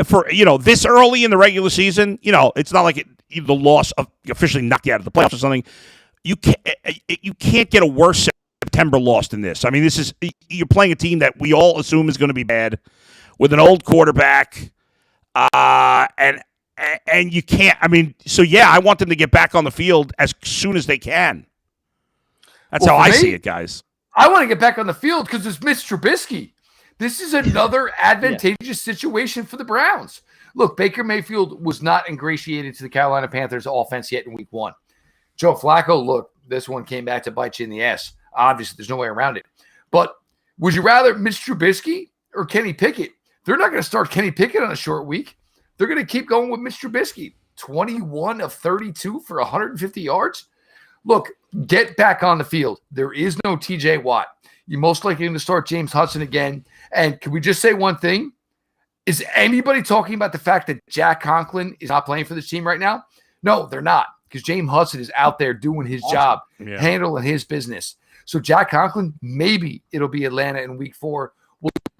for, this early in the regular season, it's not like the loss of officially knocked you out of the playoffs or something. You can't get a worse September loss than this. You're playing a team that we all assume is going to be bad with an old quarterback, and you can't. I want them to get back on the field as soon as they can. That's how I see it, guys. I want to get back on the field because it's Mitch Trubisky. This is another advantageous situation for the Browns. Look, Baker Mayfield was not ingratiated to the Carolina Panthers offense yet in week 1. Joe Flacco, look, this one came back to bite you in the ass. Obviously, there's no way around it. But would you rather Mitch Trubisky or Kenny Pickett? They're not going to start Kenny Pickett on a short week. They're going to keep going with Mitch Trubisky. 21 of 32 for 150 yards. Look, get back on the field. There is no TJ Watt. You're most likely going to start James Hudson again. And can we just say one thing? Is anybody talking about the fact that Jack Conklin is not playing for this team right now? No, they're not, because James Hudson is out there doing his job, handling his business. So Jack Conklin, maybe it'll be Atlanta in week 4. We'll see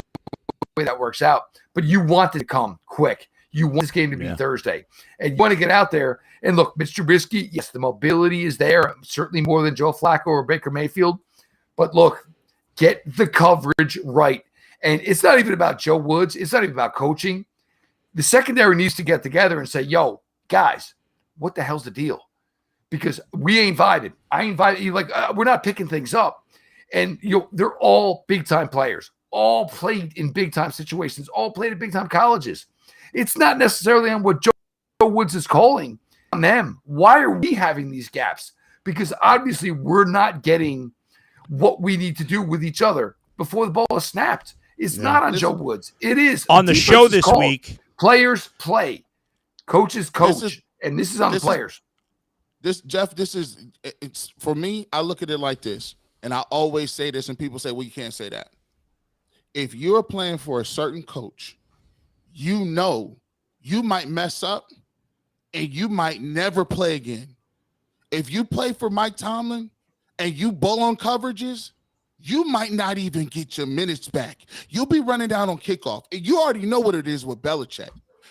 the way that works out. But you want it to come quick. You want this game to be Thursday. And you want to get out there. And look, Mitch Trubisky, yes, the mobility is there, certainly more than Joe Flacco or Baker Mayfield. But look, get the coverage right. And it's not even about Joe Woods. It's not even about coaching. The secondary needs to get together and say, yo, guys, what the hell's the deal? Because we ain't vibing. I ain't vibing. We're not picking things up. And they're all big-time players, all played in big-time situations, all played at big-time colleges. It's not necessarily on what Joe Woods is calling on them. Why are we having these gaps? Because obviously we're not getting what we need to do with each other before the ball is snapped. It's not on Joe Woods. It is. On the show this week. Players play. Coaches coach. And this is on the players. Jeff, it's for me, I look at it like this. And I always say this, and people say, well, you can't say that. If you're playing for a certain coach, you know you might mess up and you might never play again. If you play for Mike Tomlin and you bull on coverages, you might not even get your minutes back. You'll be running down on kickoff. And you already know what it is with Belichick,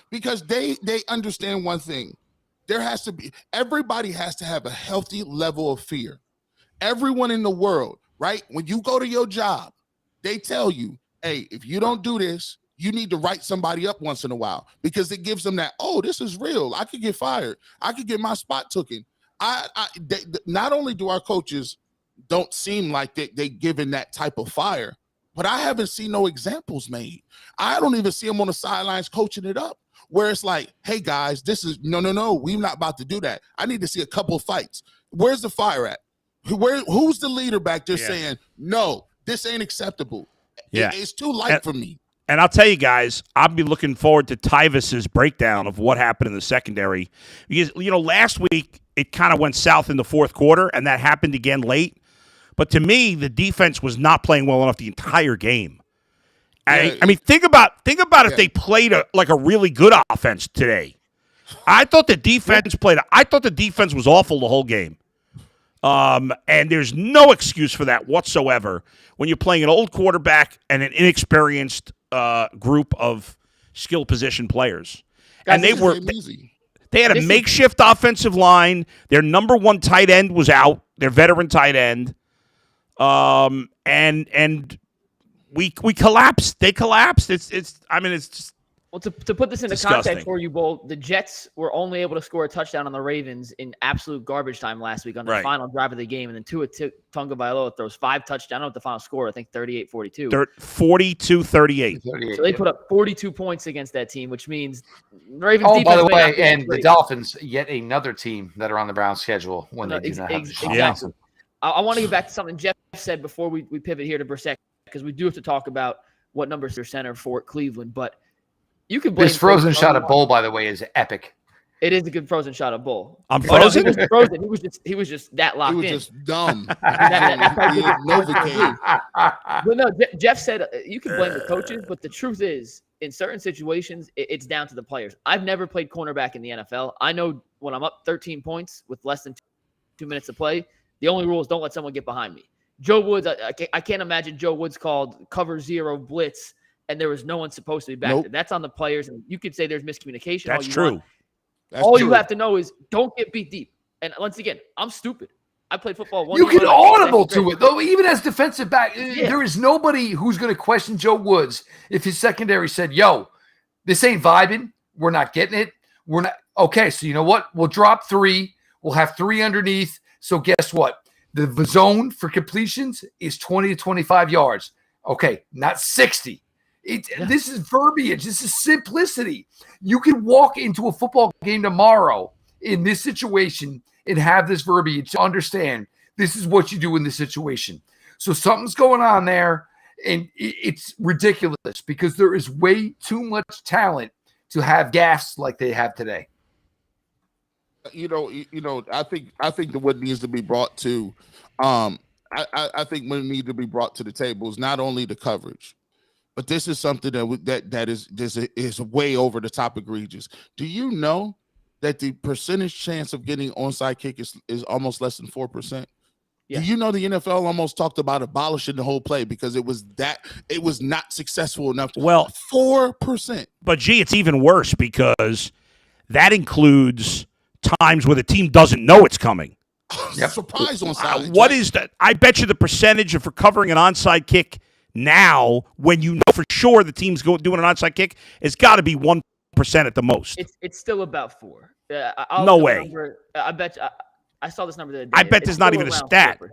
because they understand one thing. Everybody has to have a healthy level of fear. Everyone in the world, right? When you go to your job, they tell you, hey, if you don't do this, you need to write somebody up once in a while, because it gives them that, oh, this is real. I could get fired. I could get my spot taken. Not only do our coaches don't seem like they given that type of fire, but I haven't seen no examples made. I don't even see them on the sidelines coaching it up, where it's like, hey guys, this is no, we're not about to do that. I need to see a couple of fights. Where's the fire at? Who's the leader back there saying, no, this ain't acceptable? It's too light for me. And I'll tell you guys, I'll be looking forward to Tyvis's breakdown of what happened in the secondary. Because, last week it kind of went south in the fourth quarter, and that happened again late. But to me, the defense was not playing well enough the entire game. I mean, think about if they played a really good offense today. I thought the defense was awful the whole game. And there's no excuse for that whatsoever when you're playing an old quarterback and an inexperienced group of skill position players. And they had a makeshift offensive line. Their number one tight end was out, their veteran tight end. And we collapsed. They collapsed. It's just. Well, to put this into context for you, Bull, the Jets were only able to score a touchdown on the Ravens in absolute garbage time last week on the final drive of the game. And then Tua Tagovailoa throws 5 touchdowns. I don't know what the final score, I think 38-42. 42-38. So they put up 42 points against that team, which means Ravens defense. By the way, and the Dolphins, yet another team that are on the Browns schedule when they do not have exactly. I want to get back to something Jeff said before we pivot here to Brissett, because we do have to talk about what numbers are center for Cleveland. But you can blame this frozen shot of Bull, by the way, is epic. It is a good frozen shot of Bull. I'm frozen. He was frozen. He was just that locked in. He was just dumb. But no, Jeff said you can blame the coaches, but the truth is, in certain situations, it's down to the players. I've never played cornerback in the NFL. I know when I'm up 13 points with less than 2 minutes to play, the only rule is don't let someone get behind me. Joe Woods, I can't imagine Joe Woods called cover 0 blitz, and there was no one supposed to be back there. That's on the players, and you could say there's miscommunication. That's true. All you have to know is don't get beat deep. And once again, I'm stupid. I played football. You can audible to it, though, even as defensive back. Yeah. There is nobody who's going to question Joe Woods if his secondary said, yo, this ain't vibing. We're not getting it. We're not. Okay, so you know what? We'll drop 3. We'll have 3 underneath. So guess what? The zone for completions is 20 to 25 yards. Okay, not 60. This is verbiage. This is simplicity. You can walk into a football game tomorrow in this situation and have this verbiage to understand this is what you do in this situation. So something's going on there, and it's ridiculous because there is way too much talent to have gaffes like they have today. I think that what needs to be brought to, I think what needs to be brought to the table is not only the coverage, but this is something that is way over the top egregious. Do you know that the percentage chance of getting onside kick is almost less than 4%? Yeah. Do you know the NFL almost talked about abolishing the whole play because it was not successful enough? 4%. But gee, it's even worse because that includes times where the team doesn't know it's coming. Surprise onside. What is that? I bet you the percentage of recovering an onside kick now, when you know for sure the team's doing an onside kick, it's got to be 1% at the most. It's still about 4%. No way. I bet you. I saw this number the other day. I bet there's not even a stat 4%.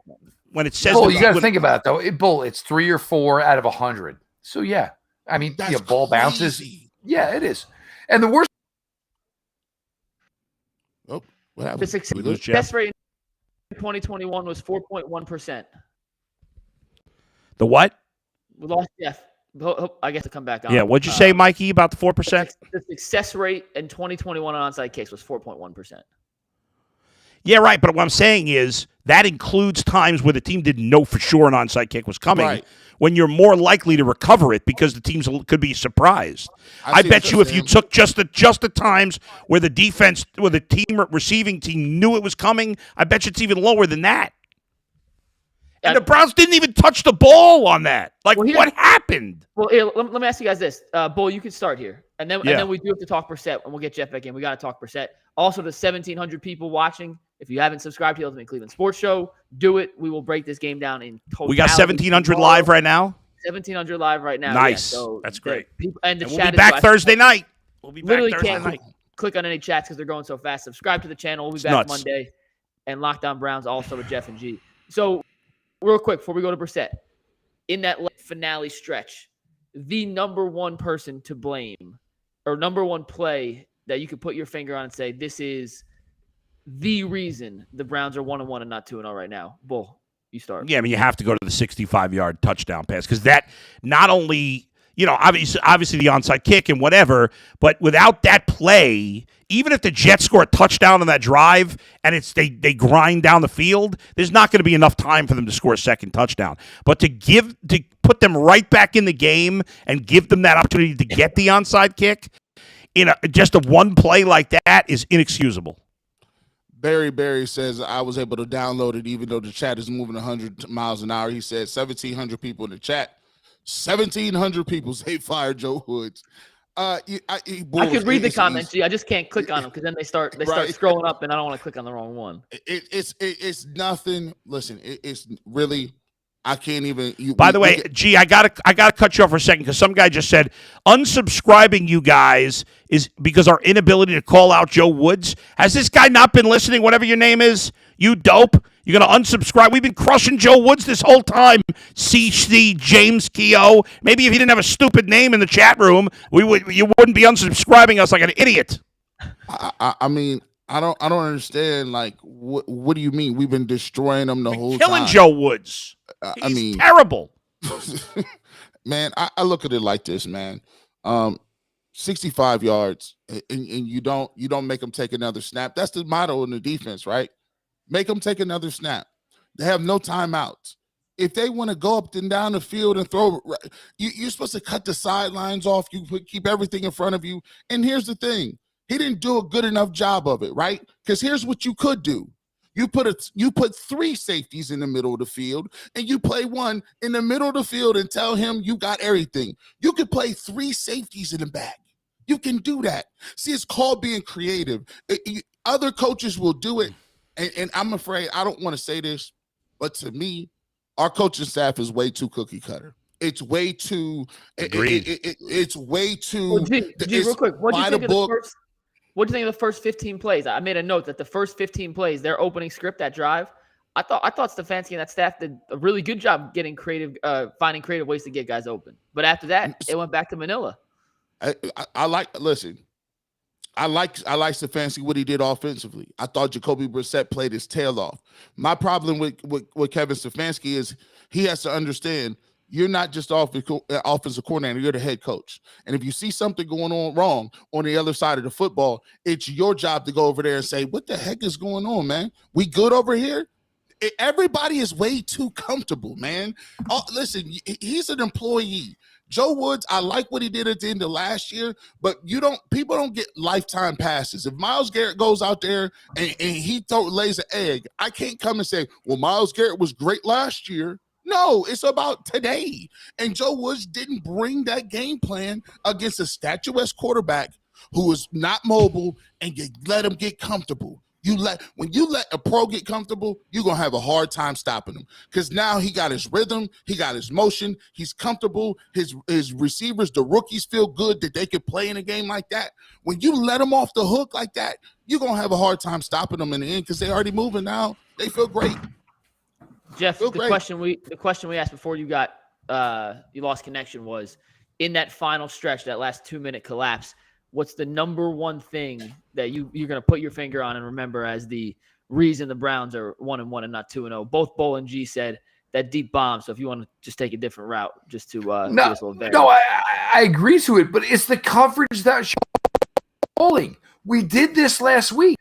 When it says. Bull, you got to think about it though. It's 3 or 4 out of 100. So yeah, I mean, the ball bounces. Yeah, it is. And the worst. Oh, what happened? The success rate in 2021 was 4.1%. The what? We lost Jeff. I guess to come back on. Yeah, what'd you say, Mikey, about the 4%? The success rate in 2021 on onside kicks was 4.1%. Yeah, right. But what I'm saying is that includes times where the team didn't know for sure an onside kick was coming, when you're more likely to recover it because the teams could be surprised. I bet you if you took just the times where the defense, where the receiving team knew it was coming, I bet you it's even lower than that. And the Browns didn't even touch the ball on that. What happened? Well, let me ask you guys this. Bull, you can start here. And then we do have to talk Brissett, and we'll get Jeff back in. We got to talk Brissett. Also, the 1,700 people watching, if you haven't subscribed to the Ultimate Cleveland Sports Show, do it. We will break this game down in total. We got 1,700 live right now? 1,700 live right now. Nice. Yeah, so that's great. And we'll be back Thursday night. We'll be back Thursday night. Click on any chats because they're going so fast. Subscribe to the channel. We'll be back Monday. And Lockdown Browns also with Jeff and G. So, real quick, before we go to Brissett, in that finale stretch, the number one person to blame or number one play that you could put your finger on and say, this is the reason the Browns are 1-1 and not 2-0 right now. Bull, you start. Yeah, I mean, you have to go to the 65-yard touchdown pass because that not only, obviously the onside kick and whatever, but without that play, even if the Jets score a touchdown on that drive and they grind down the field, there's not going to be enough time for them to score a second touchdown. But to put them right back in the game and give them that opportunity to get the onside kick in just a one play like that is inexcusable. Barry says, I was able to download it even though the chat is moving 100 miles an hour. He said 1,700 people in the chat. 1,700 people say fire Joe Woods. I could read the comments. I just can't click on them because then they start scrolling up, and I don't want to click on the wrong one. It's nothing. Listen, it's really. I can't even. By the way, G, I gotta cut you off for a second because some guy just said unsubscribing you guys is because our inability to call out Joe Woods. Has this guy not been listening? Whatever your name is, you dope. You're gonna unsubscribe. We've been crushing Joe Woods this whole time. CC James Keogh. Maybe if he didn't have a stupid name in the chat room, you wouldn't be unsubscribing us like an idiot. I mean. I don't understand. Like, what do you mean? We've been destroying them the whole time. Killing Joe Woods. He's terrible. Man, I look at it like this, man. 65 yards, and you don't make them take another snap. That's the motto in the defense, right? Make them take another snap. They have no timeouts. If they want to go up and down the field and throw, you're supposed to cut the sidelines off. You keep everything in front of you. And here's the thing. He didn't do a good enough job of it, right? Because here's what you could do. You put 3 safeties in the middle of the field, and you play one in the middle of the field and tell him you got everything. You could play 3 safeties in the back. You can do that. See, it's called being creative. Other coaches will do it, and I'm afraid, I don't want to say this, but to me, our coaching staff is way too cookie cutter. It's way too. It's way too. Well, G, real quick, what do you think of the first? What do you think of the first 15 plays? I made a note that the first 15 plays, their opening script, that drive, I thought Stefanski and that staff did a really good job getting creative, finding creative ways to get guys open. But after that, it went back to Manila. I like Stefanski what he did offensively. I thought Jacoby Brissett played his tail off. My problem with Kevin Stefanski is he has to understand you're not just offensive coordinator, you're the head coach. And if you see something going on wrong on the other side of the football, it's your job to go over there and say, what the heck is going on, man? We good over here? Everybody is way too comfortable, man. Listen, he's an employee. Joe Woods, I like what he did at the end of last year, but people don't get lifetime passes. If Myles Garrett goes out there and he lays an egg, I can't come and say, well, Myles Garrett was great last year. No, it's about today. And Joe Woods didn't bring that game plan against a statuesque quarterback who was not mobile, and you let him get comfortable. When you let a pro get comfortable, you're going to have a hard time stopping him, because now he got his rhythm, he got his motion, he's comfortable, his receivers, the rookies feel good that they could play in a game like that. When you let them off the hook like that, you're going to have a hard time stopping them in the end, because they're already moving now. They feel great. Jeff, the question we asked before you lost connection was, in that final stretch, that last 2-minute collapse, what's the number one thing that you're going to put your finger on and remember as the reason the Browns are 1-1 and not 2-0? Both Bull and G said that deep bomb. So if you want to just take a different route, just to give us a little variance. No, I agree to it, but it's the coverage that's showing. We did this last week.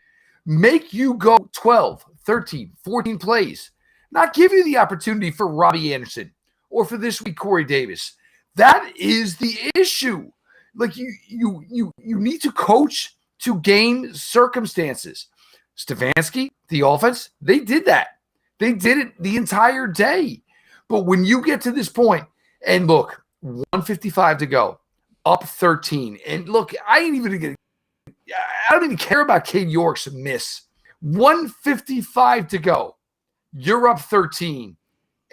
Make you go 12, 13, 14 plays. Not give you the opportunity for Robbie Anderson or for this week Corey Davis. That is the issue. Like you need to coach to gain circumstances. Stefanski, the offense, they did that. They did it the entire day. But when you get to this point, and look, 1:55 to go, up 13, and look, I don't even care about Cade York's miss. 1:55 to go. You're up 13,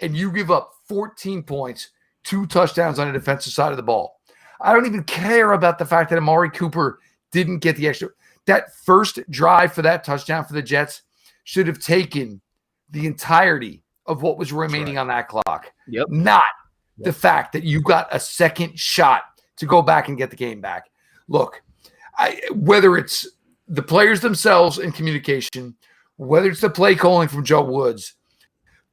and you give up 14 points, 2 touchdowns on the defensive side of the ball. I don't even care about the fact that Amari Cooper didn't get the extra. That first drive for that touchdown for the Jets should have taken the entirety of what was remaining on that clock. Yep. Not the fact that you got a second shot to go back and get the game back. Look, whether it's the players themselves in communication, whether it's the play calling from Joe Woods,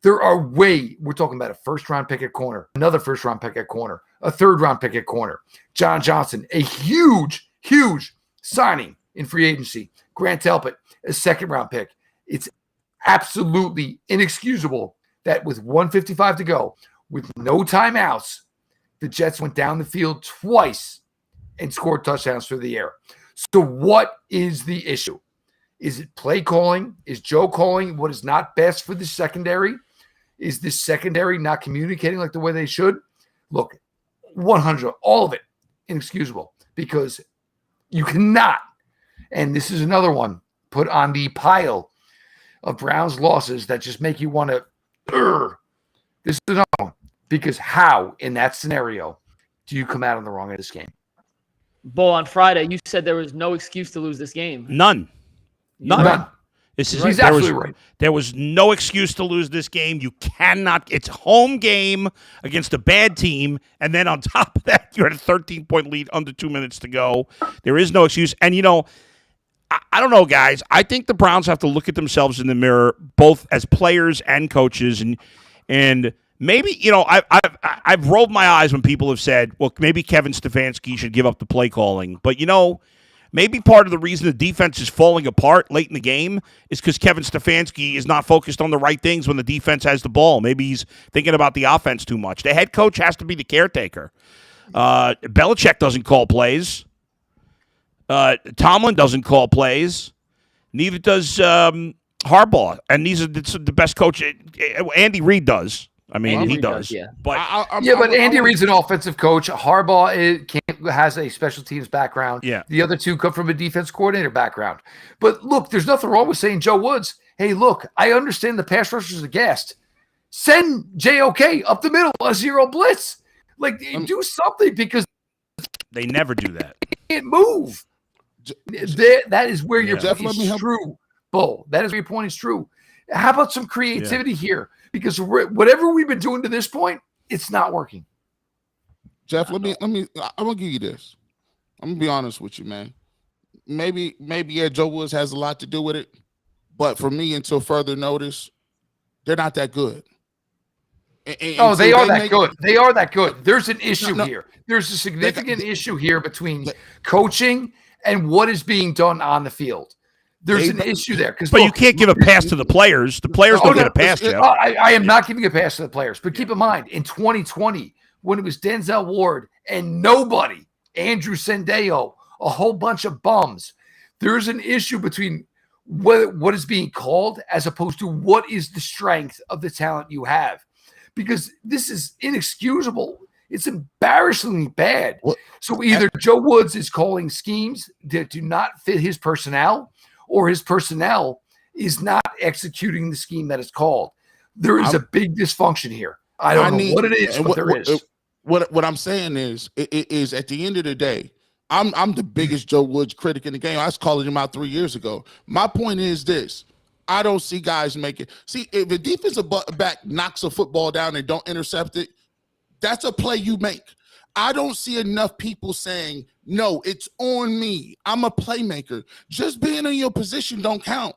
we're talking about a first-round pick at corner, another first-round pick at corner, a third-round pick at corner, John Johnson, a huge, huge signing in free agency, Grant Delpit, a second-round pick. It's absolutely inexcusable that with 1:55 to go, with no timeouts, the Jets went down the field twice and scored touchdowns through the air. So what is the issue? Is it play calling? Is Joe calling what is not best for the secondary? Is this secondary not communicating like the way they should? Look, 100, all of it inexcusable, because you cannot, and this is another one, put on the pile of Browns losses that just make you want to, this is another one, because how, in that scenario, do you come out on the wrong end of this game? Bull, on Friday, you said there was no excuse to lose this game. None. He's absolutely right. There was no excuse to lose this game. You cannot. It's home game against a bad team, and then on top of that, you're at a 13-point lead under 2 minutes to go. There is no excuse. And, I don't know, guys. I think the Browns have to look at themselves in the mirror, both as players and coaches, and maybe, I've rolled my eyes when people have said, well, maybe Kevin Stefanski should give up the play calling. But, maybe part of the reason the defense is falling apart late in the game is because Kevin Stefanski is not focused on the right things when the defense has the ball. Maybe he's thinking about the offense too much. The head coach has to be the caretaker. Belichick doesn't call plays. Tomlin doesn't call plays. Neither does Harbaugh. And these are the best coach. Andy Reid does. I mean, he does. Yeah. But Andy Reid's an offensive coach. Harbaugh has a special teams background. Yeah. The other two come from a defense coordinator background. But look, there's nothing wrong with saying, Joe Woods, hey, look, I understand the pass rushers are gassed. Send JOK up the middle, a zero blitz. Like, do something, because they never do that. They can't move. That is where your point is true, Bull. That is where your point is true. How about some creativity here? Because whatever we've been doing to this point, it's not working. Jeff, I'm gonna give you this. I'm gonna be honest with you, man. Maybe Joe Woods has a lot to do with it, but for me, until further notice, they're not that good. They are that good. They are that good. There's an issue here. There's a significant issue here between coaching and what is being done on the field. There's an issue there. But you can't give a pass to the players. The players don't get a pass, Jeff. I am not giving a pass to the players. But keep in mind, in 2020, when it was Denzel Ward and nobody, Andrew Sendejo, a whole bunch of bums, there's an issue between what is being called as opposed to what is the strength of the talent you have. Because this is inexcusable. It's embarrassingly bad. So either Joe Woods is calling schemes that do not fit his personnel, or his personnel is not executing the scheme that is called. There is a big dysfunction here. I don't know what it is, but there is. What I'm saying is at the end of the day, I'm the biggest Joe Woods critic in the game. I was calling him out 3 years ago. My point is this. I don't see guys making. See, if a defensive back knocks a football down and don't intercept it, that's a play you make. I don't see enough people saying, no, it's on me. I'm a playmaker. Just being in your position don't count.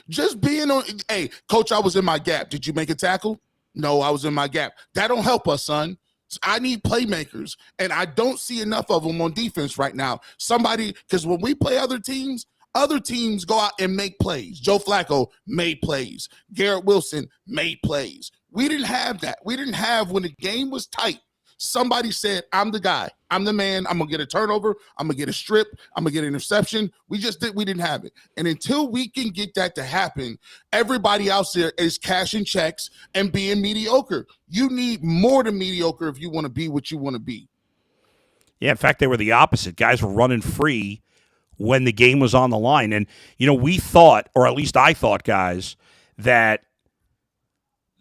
Just being on. Hey, coach, I was in my gap. Did you make a tackle? No, I was in my gap. That don't help us, son. I need playmakers, and I don't see enough of them on defense right now. Because when we play other teams go out and make plays. Joe Flacco made plays. Garrett Wilson made plays. We didn't have that. We didn't have, when the game was tight, somebody said, I'm the guy. I'm the man. I'm going to get a turnover. I'm going to get a strip. I'm going to get an interception. We didn't have it. And until we can get that to happen, everybody else there is cashing checks and being mediocre. You need more than mediocre if you want to be what you want to be. Yeah, in fact, they were the opposite. Guys were running free when the game was on the line. And, we thought, or at least I thought, guys, that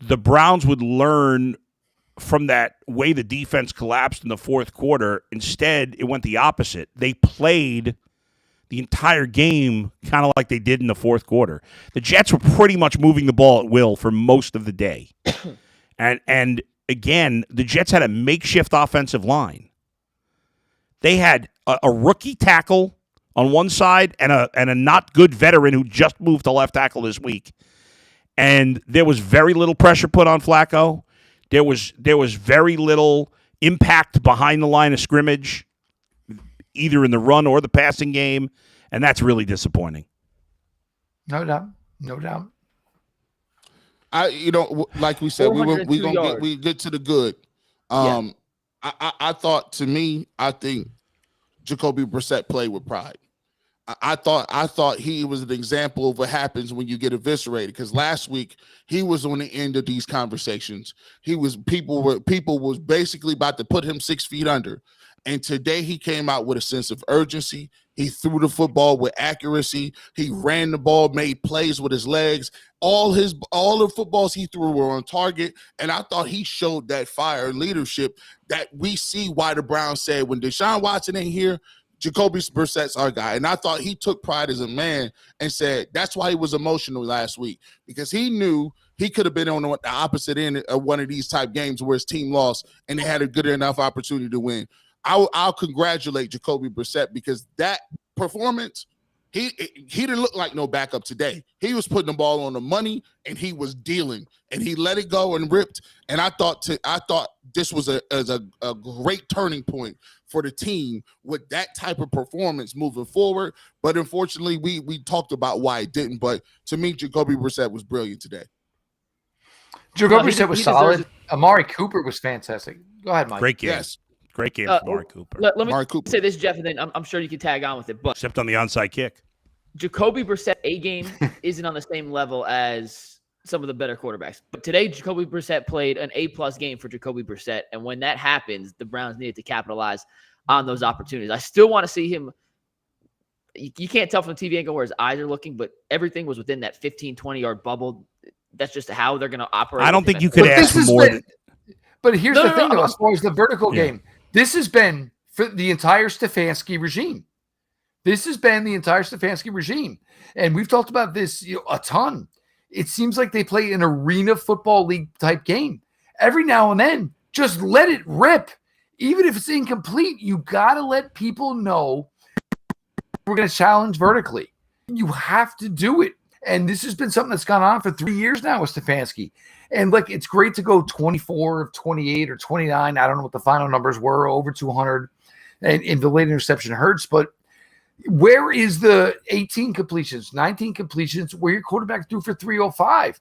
the Browns would learn from that way the defense collapsed in the fourth quarter. Instead, it went the opposite. They played the entire game kind of like they did in the fourth quarter. The Jets were pretty much moving the ball at will for most of the day. And again, the Jets had a makeshift offensive line. They had a rookie tackle on one side and a not good veteran who just moved to left tackle this week. And there was very little pressure put on Flacco. There was very little impact behind the line of scrimmage, either in the run or the passing game, and that's really disappointing. No doubt. Like we said, we get to the good. I think Jacoby Brissett played with pride. I thought he was an example of what happens when you get eviscerated. Because last week he was on the end of these conversations. People was basically about to put him 6 feet under. And today he came out with a sense of urgency. He threw the football with accuracy. He ran the ball, made plays with his legs. All the footballs he threw were on target. And I thought he showed that fire and leadership that we see why the Browns said when Deshaun Watson ain't here, Jacoby Brissett's our guy. And I thought he took pride as a man and said that's why he was emotional last week, because he knew he could have been on the opposite end of one of these type games where his team lost and they had a good enough opportunity to win. I'll congratulate Jacoby Brissett, because that performance, he didn't look like no backup today. He was putting the ball on the money and he was dealing and he let it go and ripped. And I thought this was a great turning point for the team with that type of performance moving forward. But unfortunately, we talked about why it didn't. But to me, Jacoby Brissett was brilliant today. Jacoby Brissett was solid. Amari Cooper was fantastic. Go ahead, Mike. Great game. Yes. Great game from Amari Cooper. Let me say this, Jeff, and then I'm sure you can tag on with it. But except on the onside kick. Jacoby Brissett A game isn't on the same level as some of the better quarterbacks. But today, Jacoby Brissett played an A+ game for Jacoby Brissett. And when that happens, the Browns needed to capitalize on those opportunities. I still want to see him. You can't tell from the TV angle where his eyes are looking, but everything was within that 15, 20-yard bubble. That's just how they're going to operate. I don't think you could ask for more than. But here's the thing, though, as far as the vertical game. This has been for the entire Stefanski regime. And we've talked about this a ton. It seems like they play an arena football league type game. Every now and then, just let it rip. Even if it's incomplete, you got to let people know we're going to challenge vertically. You have to do it. And this has been something that's gone on for 3 years now with Stefanski. And like, it's great to go 24 of 28 or 29. I don't know what the final numbers were, over 200. And in the late interception hurts, but where is the 18 completions, 19 completions where your quarterback threw for 305?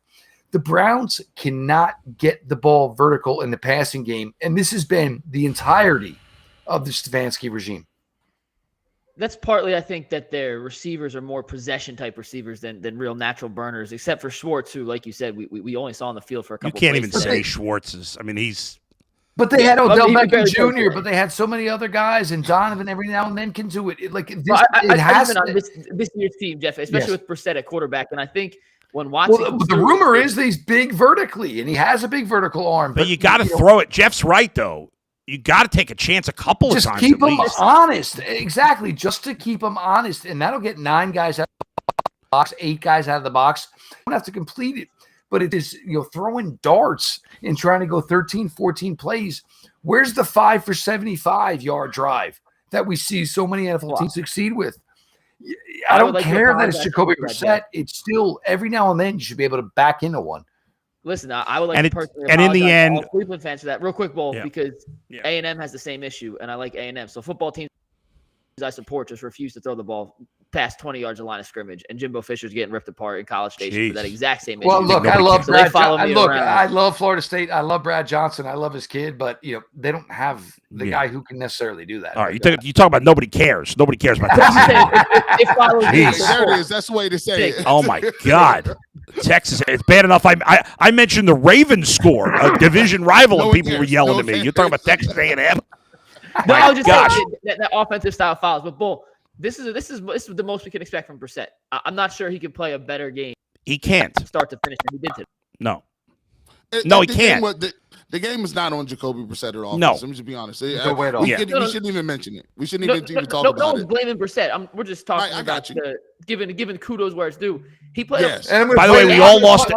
The Browns cannot get the ball vertical in the passing game. And this has been the entirety of the Stefanski regime. That's partly, I think, that their receivers are more possession-type receivers than real natural burners, except for Schwartz, who, like you said, we only saw on the field for a couple You can't plays even today. say Schwartz is – I mean, he's – But they had Odell he Beckham barely Jr., played. but they had so many other guys, and Donovan every now and then can do it. I has been on this year's team, Jeff, especially with Brissett at quarterback, and I think when Watson – Well, the rumor is that he's big vertically, and he has a big vertical arm. But you got to throw it. Jeff's right, though. You got to take a chance a couple of times. Just keep at him least. honest. Exactly. Just to keep him honest. And that'll get 9 guys out of the box, 8 guys out of the box. You don't have to complete it. But it is, throwing darts and trying to go 13, 14 plays. Where's the 5 for 75-yard drive that we see so many NFL teams succeed with? I don't care that it's Jacoby Brissett. It's still, every now and then, you should be able to back into one. Listen, I would like to personally and in the end, all Cleveland fans for that. Real quick, Bull, because Yeah. A&M has the same issue, and I like A&M. So football teams I support just refuse to throw the ball past 20 yards of line of scrimmage, and Jimbo Fisher's getting ripped apart in College Station for that exact same issue. Well, look, I love Brad. I love Florida State. I love Brad Johnson. I love his kid, but they don't have the guy who can necessarily do that. All right, you talk about nobody cares. Nobody cares about that. There it is. That's the way to say it. Oh my God, Texas! It's bad enough. I mentioned the Ravens score, a division rival, and people were yelling at me. You're talking about Texas A&M. No, I was just saying that offensive style fouls. But Bull, this is the most we can expect from Brissett. I'm not sure he can play a better game. He can't start to finish than he did today. No, he can't. The game is not on Jacoby Brissett at all. No, let me just be honest. No way at all. We shouldn't even mention it. We shouldn't even talk about it. No one's blaming Brissett. We're just talking about giving kudos where it's due. He played. Yes. By the way, we all lost.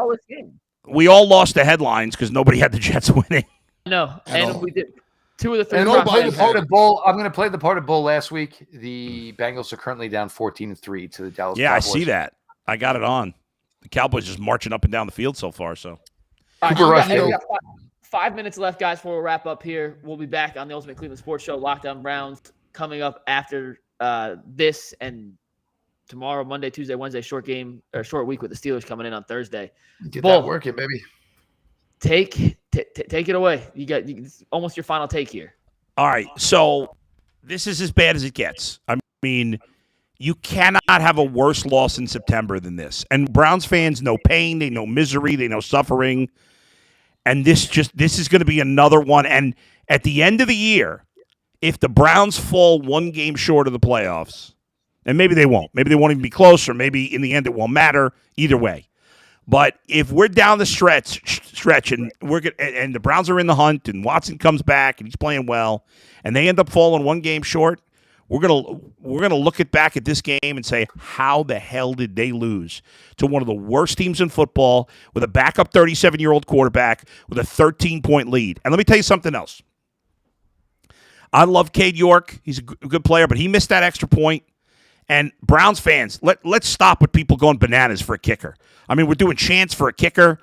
We all lost the headlines because nobody had the Jets winning. No, and we did. 2 of the 3. And I'm going to play the part of Bull last week. The Bengals are currently down 14-3 to the Dallas Cowboys. I see that. I got it on. The Cowboys just marching up and down the field so far. So, we got 5 minutes left, guys, before we wrap up here. We'll be back on the Ultimate Cleveland Sports Show, Lockdown Browns, coming up after this and tomorrow, Monday, Tuesday, Wednesday, short week with the Steelers coming in on Thursday. Get that working, baby. Take it away. It's almost your final take here. All right. So this is as bad as it gets. I mean, you cannot have a worse loss in September than this. And Browns fans know pain, they know misery, they know suffering. And this is going to be another one. And at the end of the year, if the Browns fall one game short of the playoffs, and maybe they won't even be close, or maybe in the end it won't matter. Either way. But if we're down the stretch and and the Browns are in the hunt and Watson comes back and he's playing well and they end up falling one game short, we're gonna look back at this game and say, how the hell did they lose to one of the worst teams in football with a backup 37-year-old quarterback with a 13-point lead? And let me tell you something else. I love Cade York. He's a good player, but he missed that extra point. And Browns fans, let's stop with people going bananas for a kicker. I mean, we're doing chants for a kicker.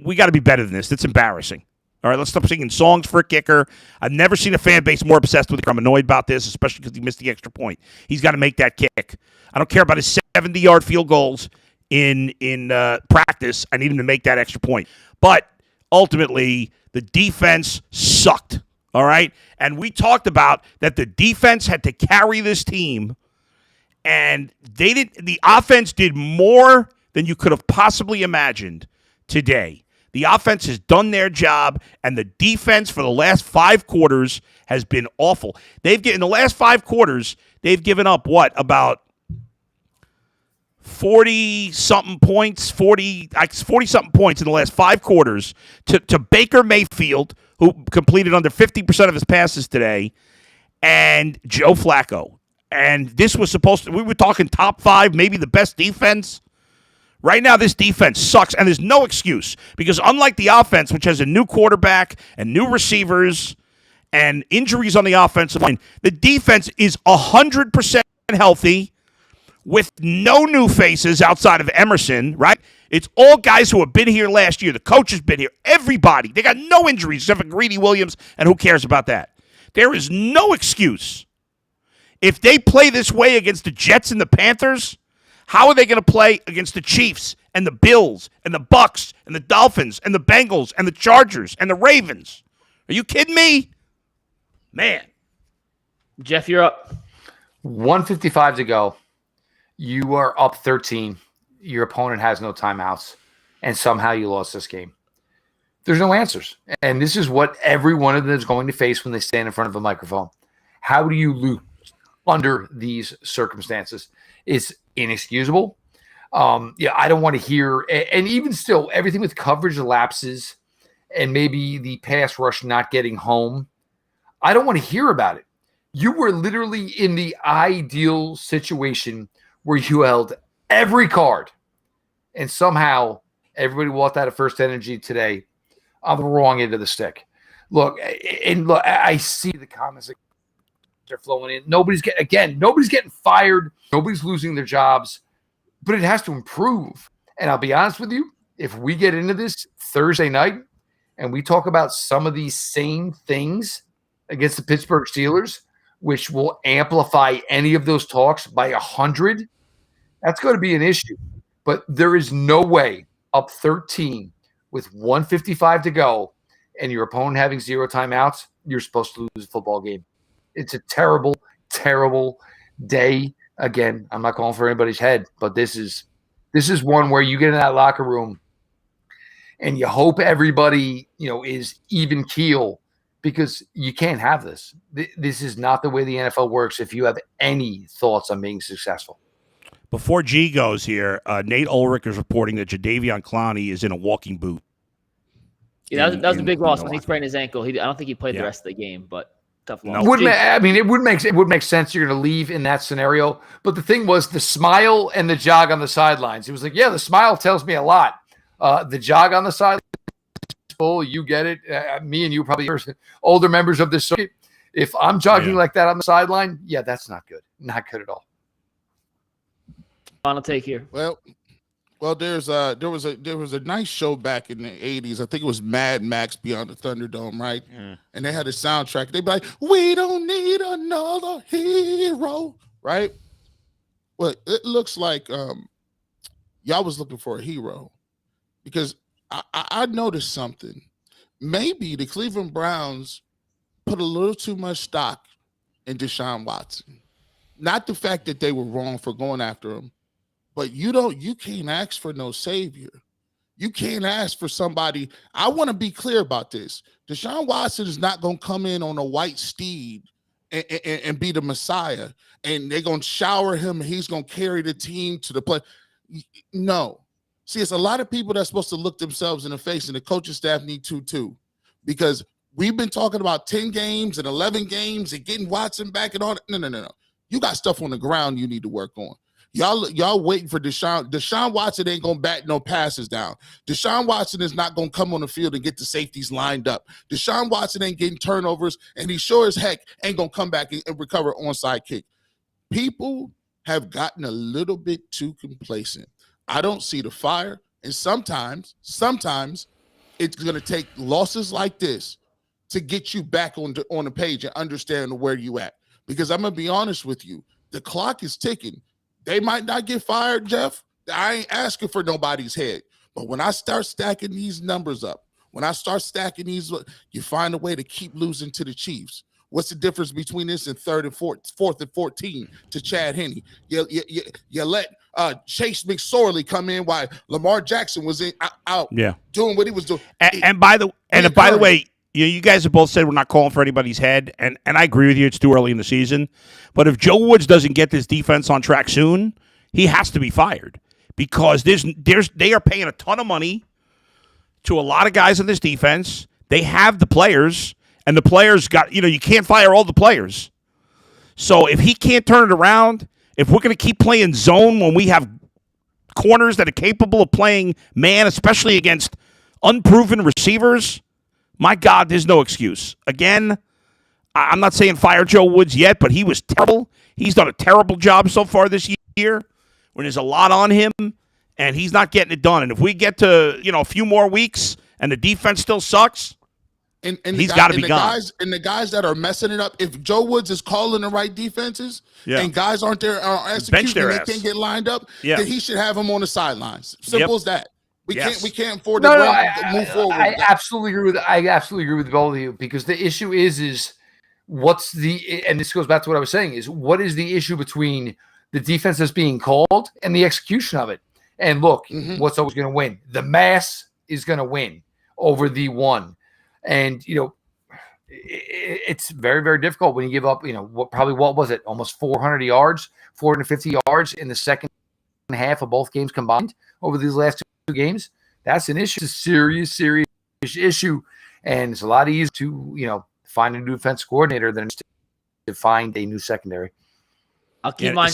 We got to be better than this. It's embarrassing. All right, let's stop singing songs for a kicker. I've never seen a fan base more obsessed with it. I'm annoyed about this, especially because he missed the extra point. He's got to make that kick. I don't care about his 70-yard field goals in practice. I need him to make that extra point. But ultimately, the defense sucked. All right? And we talked about that the defense had to carry this team. And the offense did more than you could have possibly imagined today. The offense has done their job, and the defense for the last 5 quarters has been awful. In the last 5 quarters, they've given up about 40-something points, 40-something points in the last 5 quarters to Baker Mayfield, who completed under 50% of his passes today, and Joe Flacco. And this was we were talking top 5, maybe the best defense. Right now, this defense sucks, and there's no excuse because unlike the offense, which has a new quarterback and new receivers and injuries on the offensive line, the defense is 100% healthy with no new faces outside of Emerson, right? It's all guys who have been here last year. The coach has been here. Everybody. They got no injuries except for Greedy Williams, and who cares about that? There is no excuse. If they play this way against the Jets and the Panthers, how are they going to play against the Chiefs and the Bills and the Bucks and the Dolphins and the Bengals and the Chargers and the Ravens? Are you kidding me? Man. Jeff, you're up. 1:55 to go. You are up 13. Your opponent has no timeouts, and somehow you lost this game. There's no answers. And this is what every one of them is going to face when they stand in front of a microphone. How do you lose under these circumstances? It's inexcusable. I don't want to hear, and even still, everything with coverage lapses and maybe the pass rush not getting home, I don't want to hear about it. You were literally in the ideal situation where you held every card, and somehow everybody walked out of First Energy today on the wrong end of the stick. Look, I see the comments that are flowing in. Nobody's getting fired. Nobody's losing their jobs, but it has to improve. And I'll be honest with you, if we get into this Thursday night and we talk about some of these same things against the Pittsburgh Steelers, which will amplify any of those talks by 100, that's going to be an issue. But there is no way up 13 with 1:55 to go and your opponent having 0 timeouts, you're supposed to lose the football game. It's a terrible, terrible day. Again, I'm not calling for anybody's head, but this is one where you get in that locker room and you hope everybody, is even keel, because you can't have this. This is not the way the NFL works if you have any thoughts on being successful. Before G goes here, Nate Ulrich is reporting that Jadeveon Clowney is in a walking boot. Yeah, that was a big loss when he sprained his ankle. I don't think he played the rest of the game, but tough loss. It would make sense you're going to leave in that scenario. But the thing was the smile and the jog on the sidelines. It was like, yeah, the smile tells me a lot. The jog on the sidelines, you get it. Me and you probably are older members of this circuit. If I'm jogging like that on the sideline, that's not good. Not good at all. Final take here. Well, there was a nice show back in the 80s. I think it was Mad Max Beyond the Thunderdome, right? Yeah. And they had a soundtrack. They'd be like, "We don't need another hero," right? Well, it looks like y'all was looking for a hero, because I noticed something. Maybe the Cleveland Browns put a little too much stock in Deshaun Watson. Not the fact that they were wrong for going after him, but you can't ask for no savior. You can't ask for somebody. I want to be clear about this. Deshaun Watson is not going to come in on a white steed and be the Messiah, and they're going to shower him and he's going to carry the team to the play. No. See, it's a lot of people that's supposed to look themselves in the face, and the coaching staff need to too, because we've been talking about 10 games and 11 games and getting Watson back and all that. No. You got stuff on the ground you need to work on. Y'all waiting for Deshaun. Deshaun Watson ain't going to bat no passes down. Deshaun Watson is not going to come on the field and get the safeties lined up. Deshaun Watson ain't getting turnovers, and he sure as heck ain't going to come back and recover onside kick. People have gotten a little bit too complacent. I don't see the fire, and sometimes it's going to take losses like this to get you back on the page and understand where you at. Because I'm going to be honest with you, the clock is ticking. They might not get fired, Jeff. I ain't asking for nobody's head. But when I start stacking these numbers up, you find a way to keep losing to the Chiefs. What's the difference between this and fourth and 14 to Chad Henne? You let Chase McSorley come in while Lamar Jackson was out doing what he was doing. And by the way, you guys have both said we're not calling for anybody's head, and I agree with you. It's too early in the season. But if Joe Woods doesn't get this defense on track soon, he has to be fired, because they are paying a ton of money to a lot of guys in this defense. They have the players, and the players you can't fire all the players. So if he can't turn it around, if we're going to keep playing zone when we have corners that are capable of playing man, especially against unproven receivers, my God, there's no excuse. Again, I'm not saying fire Joe Woods yet, but he was terrible. He's done a terrible job so far this year when there's a lot on him, and he's not getting it done. And if we get to, a few more weeks and the defense still sucks, and he's got to be gone. The guys that are messing it up, if Joe Woods is calling the right defenses and guys aren't there executing, they can't get lined up, then he should have them on the sidelines. Simple as that. We can't afford to move forward. I absolutely agree with both of you, because the issue is what's and this goes back to what I was saying, is what is the issue between the defense that's being called and the execution of it? And look, what's always going to win? The mass is going to win over the one. And, it's very, very difficult when you give up, what was it? Almost 400 yards, 450 yards in the second half of both games combined over these last two games. That's an issue. It's a serious, serious issue. And it's a lot easier to, find a new defense coordinator than to find a new secondary. I'll keep mine.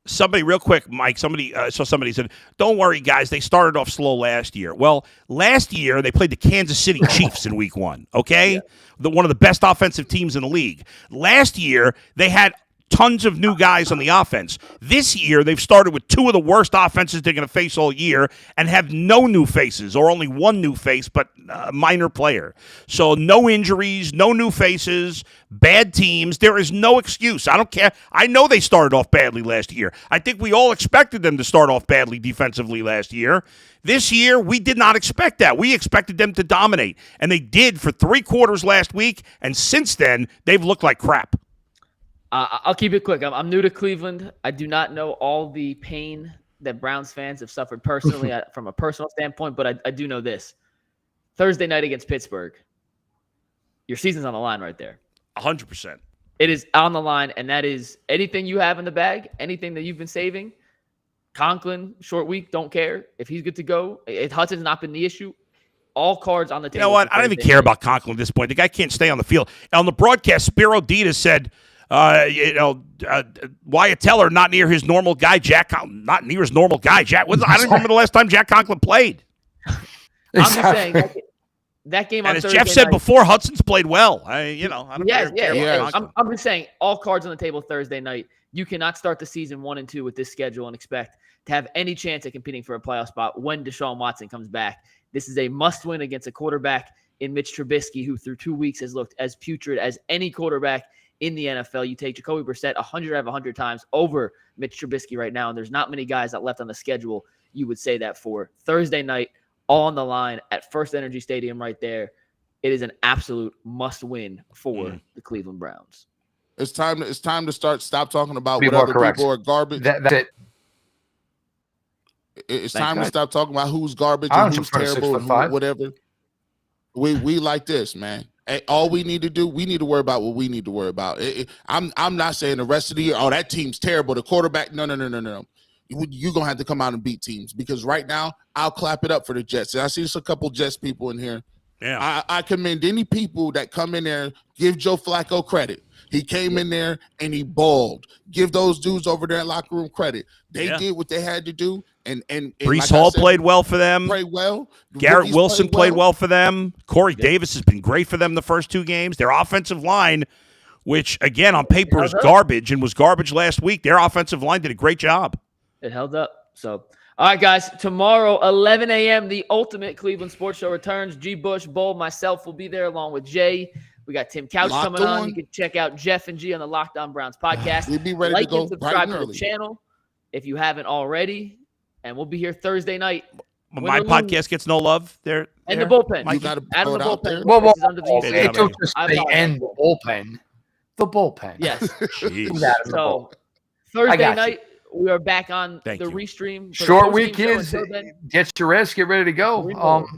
Somebody real quick, Mike, somebody said, don't worry, guys, they started off slow last year. Well, last year they played the Kansas City Chiefs in week 1, okay? One of the best offensive teams in the league. Last year they had tons of new guys on the offense. This year, they've started with 2 of the worst offenses they're going to face all year and have no new faces, or only one new face, but a minor player. So no injuries, no new faces, bad teams. There is no excuse. I don't care. I know they started off badly last year. I think we all expected them to start off badly defensively last year. This year, we did not expect that. We expected them to dominate, and they did for 3 quarters last week, and since then, they've looked like crap. I'll keep it quick. I'm new to Cleveland. I do not know all the pain that Browns fans have suffered personally from a personal standpoint, but I do know this. Thursday night against Pittsburgh, your season's on the line right there. 100%. It is on the line, and that is anything you have in the bag, anything that you've been saving. Conklin, short week, don't care. If he's good to go, if Hudson's not been the issue, all cards on the table. You know what? I don't even care about Conklin at this point. The guy can't stay on the field. On the broadcast, Spiro Ditas said, Wyatt Teller not near his normal guy. Not near his normal guy. I don't remember the last time Jack Conklin played. I'm just saying that game on and Thursday as Jeff said night, before, Hudson's played well. I don't care. I'm just saying all cards on the table Thursday night. You cannot start the season 1-2 with this schedule and expect to have any chance at competing for a playoff spot when Deshaun Watson comes back. This is a must-win against a quarterback in Mitch Trubisky, who through 2 weeks has looked as putrid as any quarterback in the NFL. You take Jacoby Brissett 100 out of 100 times over Mitch Trubisky right now, and there's not many guys that left on the schedule you would say that for. Thursday night, all on the line at First Energy Stadium right there. It is an absolute must-win for the Cleveland Browns. It's time to stop talking about what other people are garbage. That's it. It's time to stop talking about who's garbage and who's terrible and whatever. We like this, man. All we need to do, we need to worry about what we need to worry about. I'm not saying the rest of the year, that team's terrible. The quarterback, no. You're going to have to come out and beat teams, because right now I'll clap it up for the Jets. And I see just a couple Jets people in here. Yeah. I commend any people that come in there, give Joe Flacco credit. He came in there and he balled. Give those dudes over there in locker room credit. They did what they had to do. And Breece Hall played well for them. Played well. Garrett Wilson played well for them. Corey Davis has been great for them the first 2 games. Their offensive line, which again on paper is garbage and was garbage last week, their offensive line did a great job. It held up. So, all right, guys. Tomorrow, 11 a.m., the Ultimate Cleveland Sports Show returns. G. Bush, Bull, myself will be there along with Jay. We got Tim Couch coming on. You can check out Jeff and G on the Locked On Browns podcast. We'll be ready to go. And subscribe to the channel if you haven't already. And we'll be here Thursday night. My podcast gets no love there. And the bullpen. You got to add put the it out bullpen. there. It don't just say end the bullpen. The bullpen. Yes. So Thursday night, we are back on the Restream. Short week, kids. Get your rest. Get ready to go.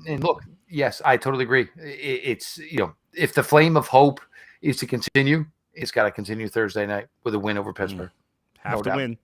And look, yes, I totally agree. It's, if the flame of hope is to continue, it's got to continue Thursday night with a win over Pittsburgh. Have to win.